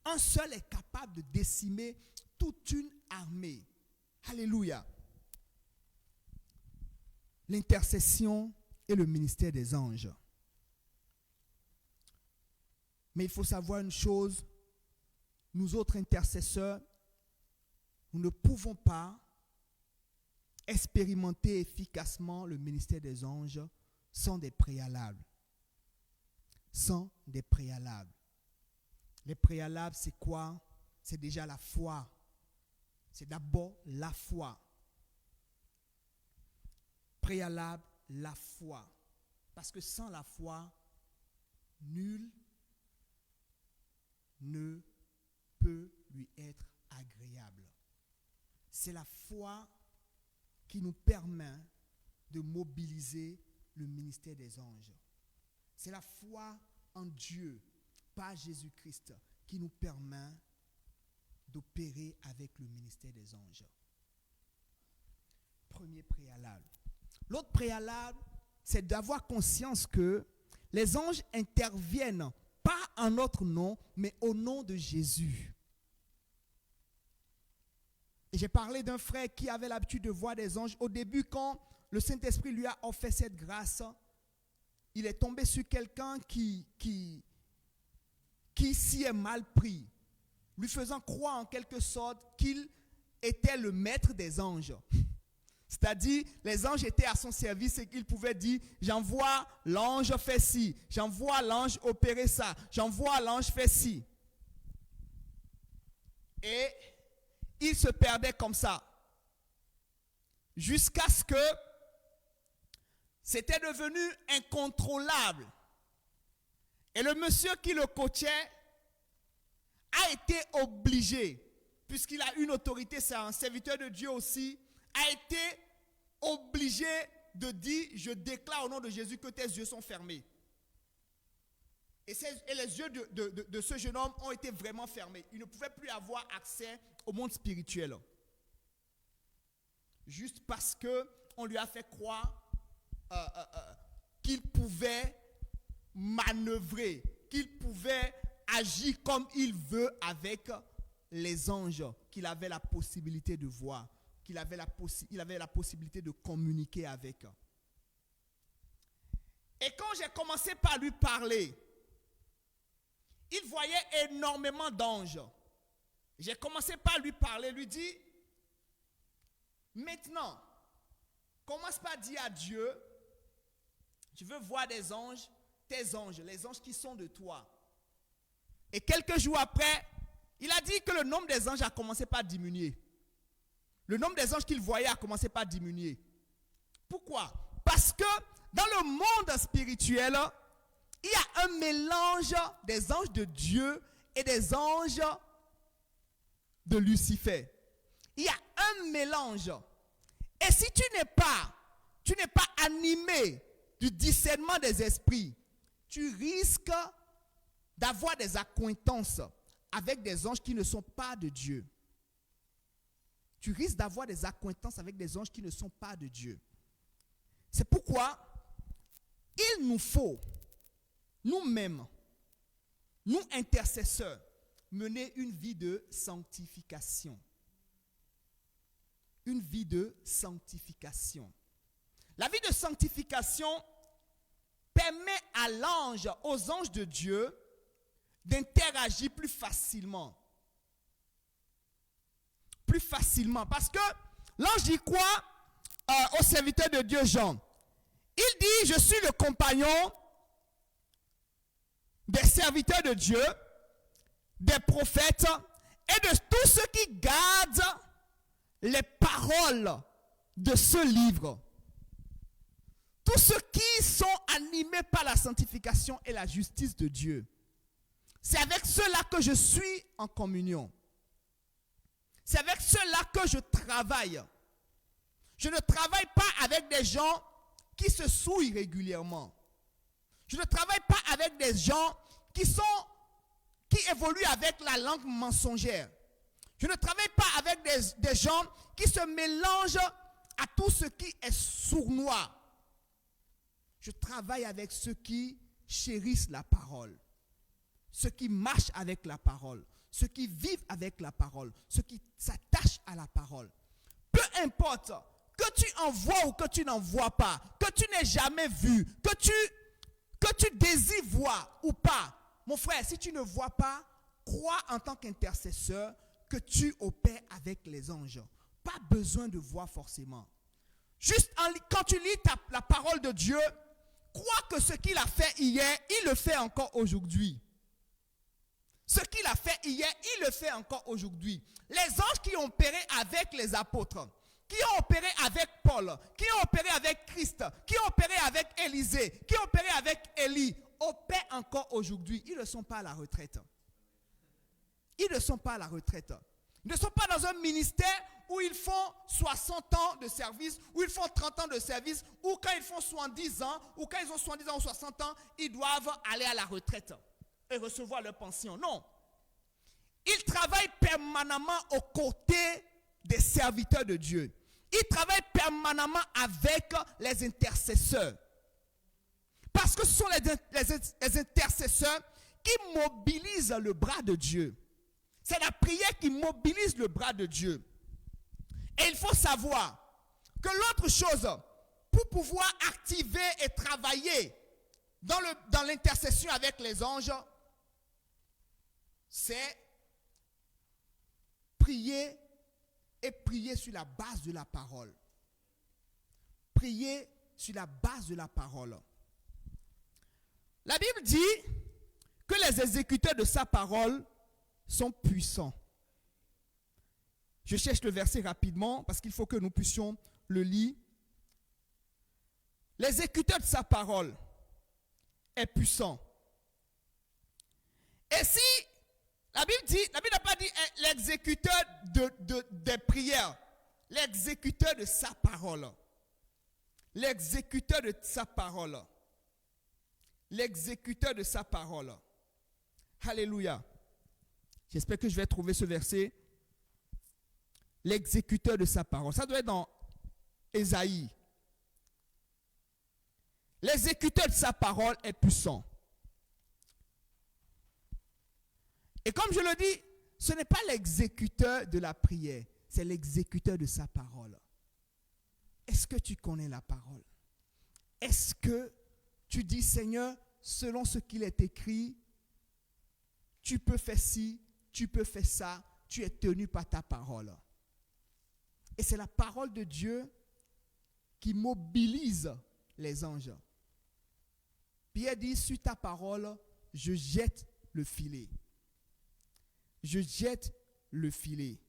Un seul est capable de décimer toute une armée. Alléluia. L'intercession et le ministère des anges. Mais il faut savoir une chose, nous autres intercesseurs, nous ne pouvons pas expérimenter efficacement le ministère des anges sans des préalables. Sans des préalables. Les préalables, c'est quoi? C'est déjà la foi. C'est d'abord la foi. Préalable, la foi. Parce que sans la foi, nul ne peut lui être agréable. C'est la foi qui nous permet de mobiliser le ministère des anges. C'est la foi en Dieu, par Jésus-Christ, qui nous permet d'opérer avec le ministère des anges. Premier préalable. L'autre préalable, c'est d'avoir conscience que les anges interviennent pas en notre nom, mais au nom de Jésus. Et j'ai parlé d'un frère qui avait l'habitude de voir des anges. Au début, quand le Saint-Esprit lui a offert cette grâce, il est tombé sur quelqu'un qui s'y est mal pris, lui faisant croire en quelque sorte qu'il était le maître des anges. C'est-à-dire, les anges étaient à son service et qu'il pouvait dire, j'envoie l'ange fait ci, j'envoie l'ange opérer ça, j'envoie l'ange fait ci. Et il se perdait comme ça. Jusqu'à ce que c'était devenu incontrôlable. Et le monsieur qui le coachait a été obligé, puisqu'il a une autorité, c'est un serviteur de Dieu aussi, a été obligé de dire, je déclare au nom de Jésus que tes yeux sont fermés. Et les yeux de ce jeune homme ont été vraiment fermés. Il ne pouvait plus avoir accès au monde spirituel. Juste parce qu'on lui a fait croire qu'il pouvait manœuvrer, qu'il pouvait agir comme il veut avec les anges qu'il avait la possibilité de voir, il avait la possibilité de communiquer avec. Et quand j'ai commencé par lui parler, il voyait énormément d'anges. J'ai commencé par lui parler, lui dire, maintenant, commence par dire à Dieu, je veux voir des anges, tes anges, les anges qui sont de toi. Et quelques jours après, il a dit que le nombre des anges a commencé par diminuer. le nombre des anges qu'il voyait a commencé par diminuer. Pourquoi? Parce que dans le monde spirituel, il y a un mélange des anges de Dieu et des anges de Lucifer. Il y a un mélange. Et si tu n'es pas animé du discernement des esprits, tu risques d'avoir des accointances avec des anges qui ne sont pas de Dieu. Tu risques d'avoir des accointances avec des anges qui ne sont pas de Dieu. C'est pourquoi il nous faut, nous-mêmes, nous intercesseurs, mener une vie de sanctification. Une vie de sanctification. La vie de sanctification permet à l'ange, aux anges de Dieu, d'interagir plus facilement. Plus facilement. Parce que l'ange dit quoi au serviteur de Dieu Jean? Il dit, je suis le compagnon des serviteurs de Dieu, des prophètes et de tous ceux qui gardent les paroles de ce livre. Tous ceux qui sont animés par la sanctification et la justice de Dieu. C'est avec ceux-là que je suis en communion. C'est avec ceux-là que je travaille. Je ne travaille pas avec des gens qui se souillent régulièrement. Je ne travaille pas avec des gens qui évoluent avec la langue mensongère. Je ne travaille pas avec des gens qui se mélangent à tout ce qui est sournois. Je travaille avec ceux qui chérissent la parole, ceux qui marchent avec la parole, ceux qui vivent avec la parole, ceux qui s'attachent à la parole. Peu importe que tu en vois ou que tu n'en vois pas, que tu n'aies jamais vu, que tu désires voir ou pas. Mon frère, si tu ne vois pas, crois en tant qu'intercesseur que tu opères avec les anges. Pas besoin de voir forcément. Juste quand tu lis la parole de Dieu, crois que ce qu'il a fait hier, il le fait encore aujourd'hui. Ce qu'il a fait hier, il le fait encore aujourd'hui. Les anges qui ont opéré avec les apôtres, qui ont opéré avec Paul, qui ont opéré avec Christ, qui ont opéré avec Élisée, qui ont opéré avec Élie, opèrent encore aujourd'hui. Ils ne sont pas à la retraite. Ils ne sont pas à la retraite. Ils ne sont pas dans un ministère où ils font 60 ans de service, où ils font 30 ans de service, ou quand ils font 70 ans, ou quand ils ont 70 ans ou 60 ans, ils doivent aller à la retraite et recevoir leur pension. Non. Ils travaillent permanemment aux côtés des serviteurs de Dieu. Ils travaillent permanemment avec les intercesseurs. Parce que ce sont les intercesseurs qui mobilisent le bras de Dieu. C'est la prière qui mobilise le bras de Dieu. Et il faut savoir que l'autre chose, pour pouvoir activer et travailler dans l'intercession avec les anges, c'est prier et prier sur la base de la parole. Prier sur la base de la parole. La Bible dit que les exécuteurs de sa parole sont puissants. Je cherche le verset rapidement parce qu'il faut que nous puissions le lire. L'exécuteur de sa parole est puissant. Et si la Bible n'a pas dit l'exécuteur des prières, l'exécuteur de sa parole. L'exécuteur de sa parole. L'exécuteur de sa parole. Alléluia. J'espère que je vais trouver ce verset. L'exécuteur de sa parole. Ça doit être dans Ésaïe. L'exécuteur de sa parole est puissant. Et comme je le dis, ce n'est pas l'exécuteur de la prière, c'est l'exécuteur de sa parole. Est-ce que tu connais la parole? Est-ce que tu dis, Seigneur, selon ce qu'il est écrit, tu peux faire ci, tu peux faire ça, tu es tenu par ta parole. Et c'est la parole de Dieu qui mobilise les anges. Pierre dit, sur ta parole, je jette le filet. Je jette le filet.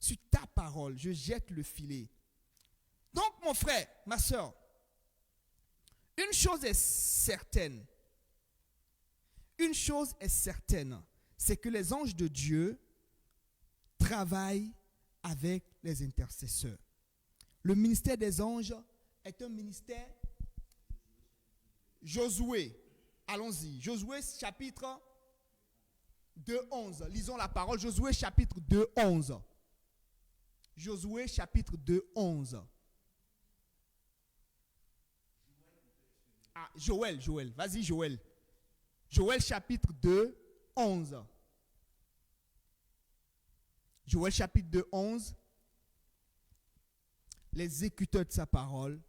sur ta parole, je jette le filet. Donc, mon frère, ma soeur, une chose est certaine. Une chose est certaine, c'est que les anges de Dieu travaillent avec les intercesseurs. Le ministère des anges est un ministère. Josué, allons-y. Josué chapitre 2, 11. Lisons la parole. Josué chapitre 2, 11. Josué chapitre 2, 11. Ah, Joël. Vas-y, Joël. Joël chapitre 2, 11. Joël chapitre 2, 11. L'exécuteur de sa parole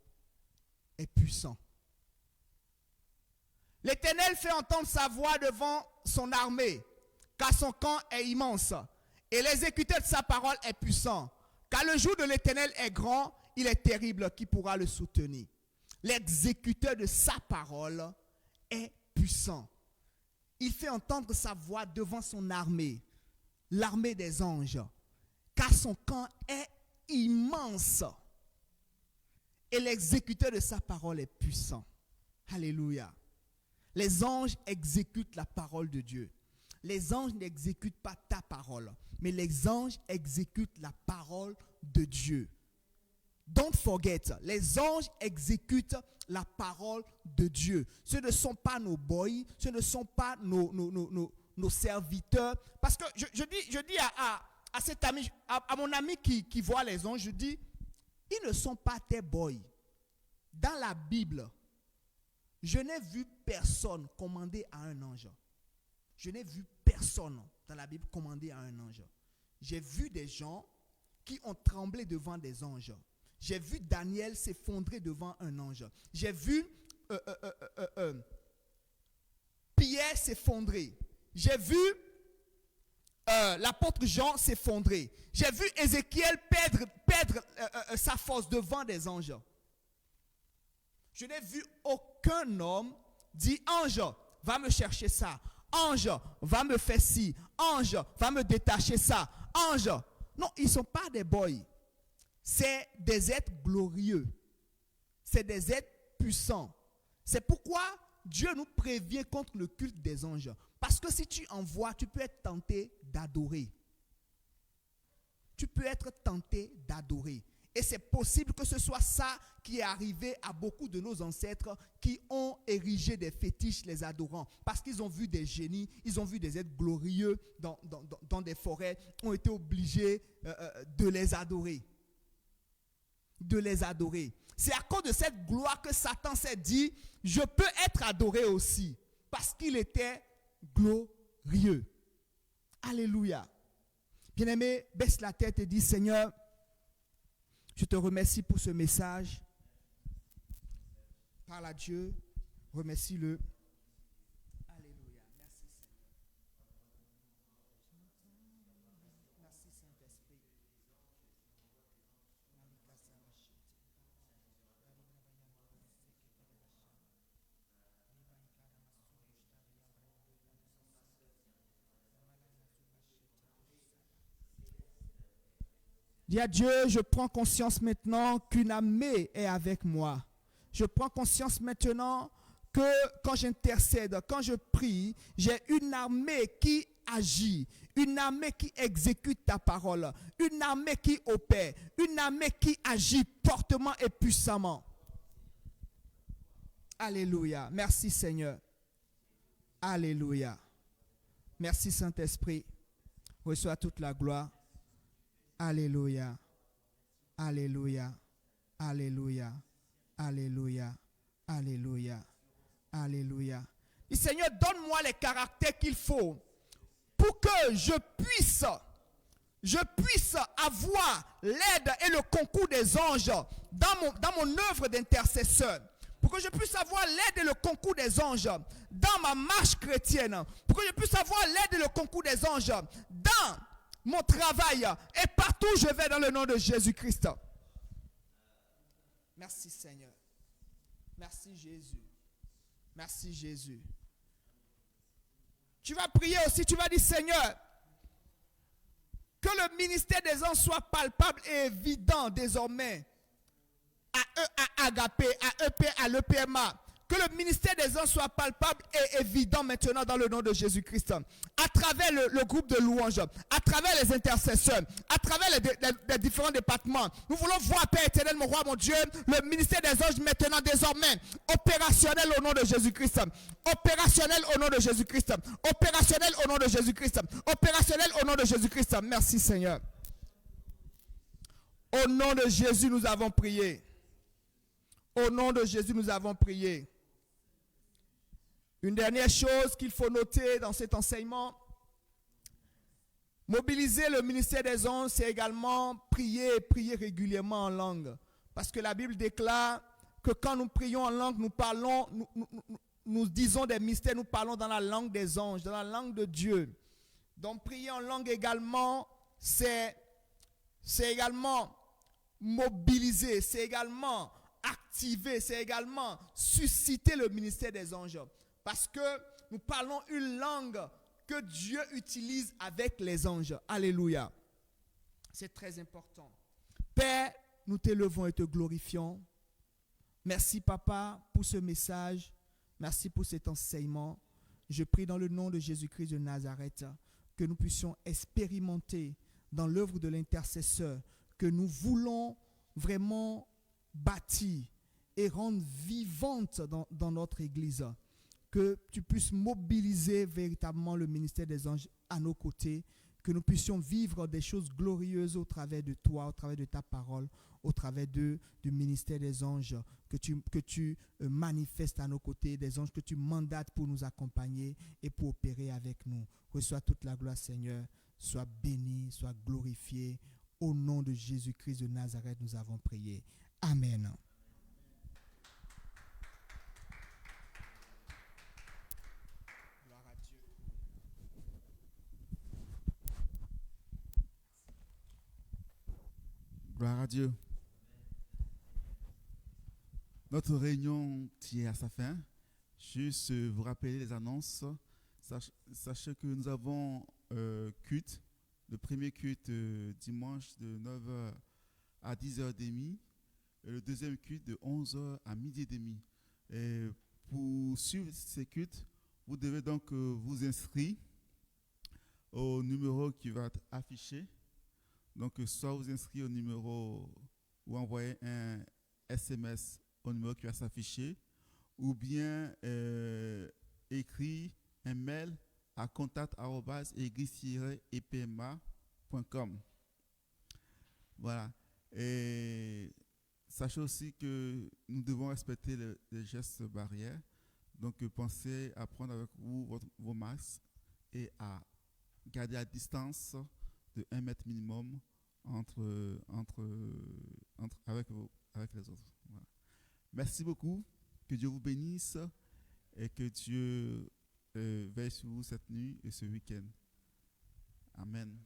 est puissant. L'Éternel fait entendre sa voix devant son armée, car son camp est immense. Et l'exécuteur de sa parole est puissant. Car le jour de l'Éternel est grand, il est terrible, qui pourra le soutenir? L'exécuteur de sa parole est puissant. Il fait entendre sa voix devant son armée, l'armée des anges, car son camp est immense. Et l'exécuteur de sa parole est puissant. Alléluia. Les anges exécutent la parole de Dieu. Les anges n'exécutent pas ta parole, mais les anges exécutent la parole de Dieu. Don't forget, les anges exécutent la parole de Dieu. Ce ne sont pas nos boys, ce ne sont pas nos serviteurs. Parce que je dis à cet ami, à mon ami qui voit les anges, je dis, ils ne sont pas tes boys. Dans la Bible, je n'ai vu personne commander à un ange. Je n'ai vu personne dans la Bible commander à un ange. J'ai vu des gens qui ont tremblé devant des anges. J'ai vu Daniel s'effondrer devant un ange. J'ai vu Pierre s'effondrer. J'ai vu l'apôtre Jean s'effondrer. J'ai vu Ézéchiel perdre sa force devant des anges. Je n'ai vu aucun homme dire, ange, va me chercher ça. Ange, va me faire ci. Ange, va me détacher ça. Ange. Non, ils ne sont pas des boys. C'est des êtres glorieux. C'est des êtres puissants. C'est pourquoi Dieu nous prévient contre le culte des anges. Parce que si tu en vois, tu peux être tenté d'adorer. Tu peux être tenté d'adorer. Et c'est possible que ce soit ça qui est arrivé à beaucoup de nos ancêtres qui ont érigé des fétiches les adorant. Parce qu'ils ont vu des génies, ils ont vu des êtres glorieux dans des forêts, ont été obligés de les adorer. De les adorer. C'est à cause de cette gloire que Satan s'est dit, je peux être adoré aussi. Parce qu'il était glorieux. Alléluia. Bien-aimé, baisse la tête et dis, Seigneur, je te remercie pour ce message. Parle à Dieu, remercie-le. Alléluia. Merci Seigneur. Merci Saint-Esprit. Dis à Dieu, je prends conscience maintenant qu'une armée est avec moi. Je prends conscience maintenant que quand j'intercède, quand je prie, j'ai une armée qui agit, une armée qui exécute ta parole, une armée qui opère, une armée qui agit fortement et puissamment. Alléluia. Merci Seigneur. Alléluia. Merci Saint-Esprit. Reçois toute la gloire. Alléluia. Alléluia. Alléluia. Alléluia. Alléluia. Alléluia. Et Seigneur, donne-moi les caractères qu'il faut pour que je puisse avoir l'aide et le concours des anges dans mon œuvre d'intercesseur. Pour que je puisse avoir l'aide et le concours des anges dans ma marche chrétienne. Pour que je puisse avoir l'aide et le concours des anges dans mon travail et partout où je vais dans le nom de Jésus-Christ. Merci Seigneur. Merci Jésus. Merci Jésus. Tu vas prier aussi, tu vas dire Seigneur, Que le ministère des anges soit palpable et évident désormais à Agapé, à EP, à l'EPMA. Que le ministère des anges soit palpable et évident maintenant dans le nom de Jésus-Christ. À travers le groupe de louanges, à travers les intercesseurs, à travers les différents départements. Nous voulons voir, Père éternel, mon roi, mon Dieu, le ministère des anges maintenant, désormais, opérationnel au nom de Jésus-Christ. Opérationnel au nom de Jésus-Christ. Opérationnel au nom de Jésus-Christ. Opérationnel au nom de Jésus-Christ. Merci Seigneur. Au nom de Jésus, nous avons prié. Au nom de Jésus, nous avons prié. Une dernière chose qu'il faut noter dans cet enseignement, mobiliser le ministère des anges, c'est également prier et prier régulièrement en langue. Parce que la Bible déclare que quand nous prions en langue, nous parlons, nous disons des mystères, nous parlons dans la langue des anges, dans la langue de Dieu. Donc prier en langue également, c'est également mobiliser, c'est également activer, c'est également susciter le ministère des anges. Parce que nous parlons une langue que Dieu utilise avec les anges. Alléluia. C'est très important. Père, nous t'élevons et te glorifions. Merci, Papa, pour ce message. Merci pour cet enseignement. Je prie dans le nom de Jésus-Christ de Nazareth que nous puissions expérimenter dans l'œuvre de l'intercesseur que nous voulons vraiment bâtir et rendre vivante dans notre Église. Que tu puisses mobiliser véritablement le ministère des anges à nos côtés, que nous puissions vivre des choses glorieuses au travers de toi, au travers de ta parole, au travers du ministère des anges, que tu manifestes à nos côtés, des anges que tu mandates pour nous accompagner et pour opérer avec nous. Reçois toute la gloire, Seigneur, sois béni, sois glorifié. Au nom de Jésus-Christ de Nazareth, nous avons prié. Amen. Gloire à Dieu. Notre réunion tire à sa fin. Juste vous rappeler les annonces. Sachez que nous avons culte. Le premier culte dimanche de 9h à 10h30. Et le deuxième culte de 11h à 12h30. Et pour suivre ces cultes, vous devez donc vous inscrire au numéro qui va être affiché. Donc, soit vous inscrivez au numéro ou envoyez un SMS au numéro qui va s'afficher, ou bien écrire un mail à contact@église-epma.com. Voilà. Et sachez aussi que nous devons respecter les gestes barrières. Donc, pensez à prendre avec vous vos masques et à garder la distance de 1 mètre minimum avec les autres. Voilà. Merci beaucoup. Que Dieu vous bénisse et que Dieu veille sur vous cette nuit et ce week-end. Amen.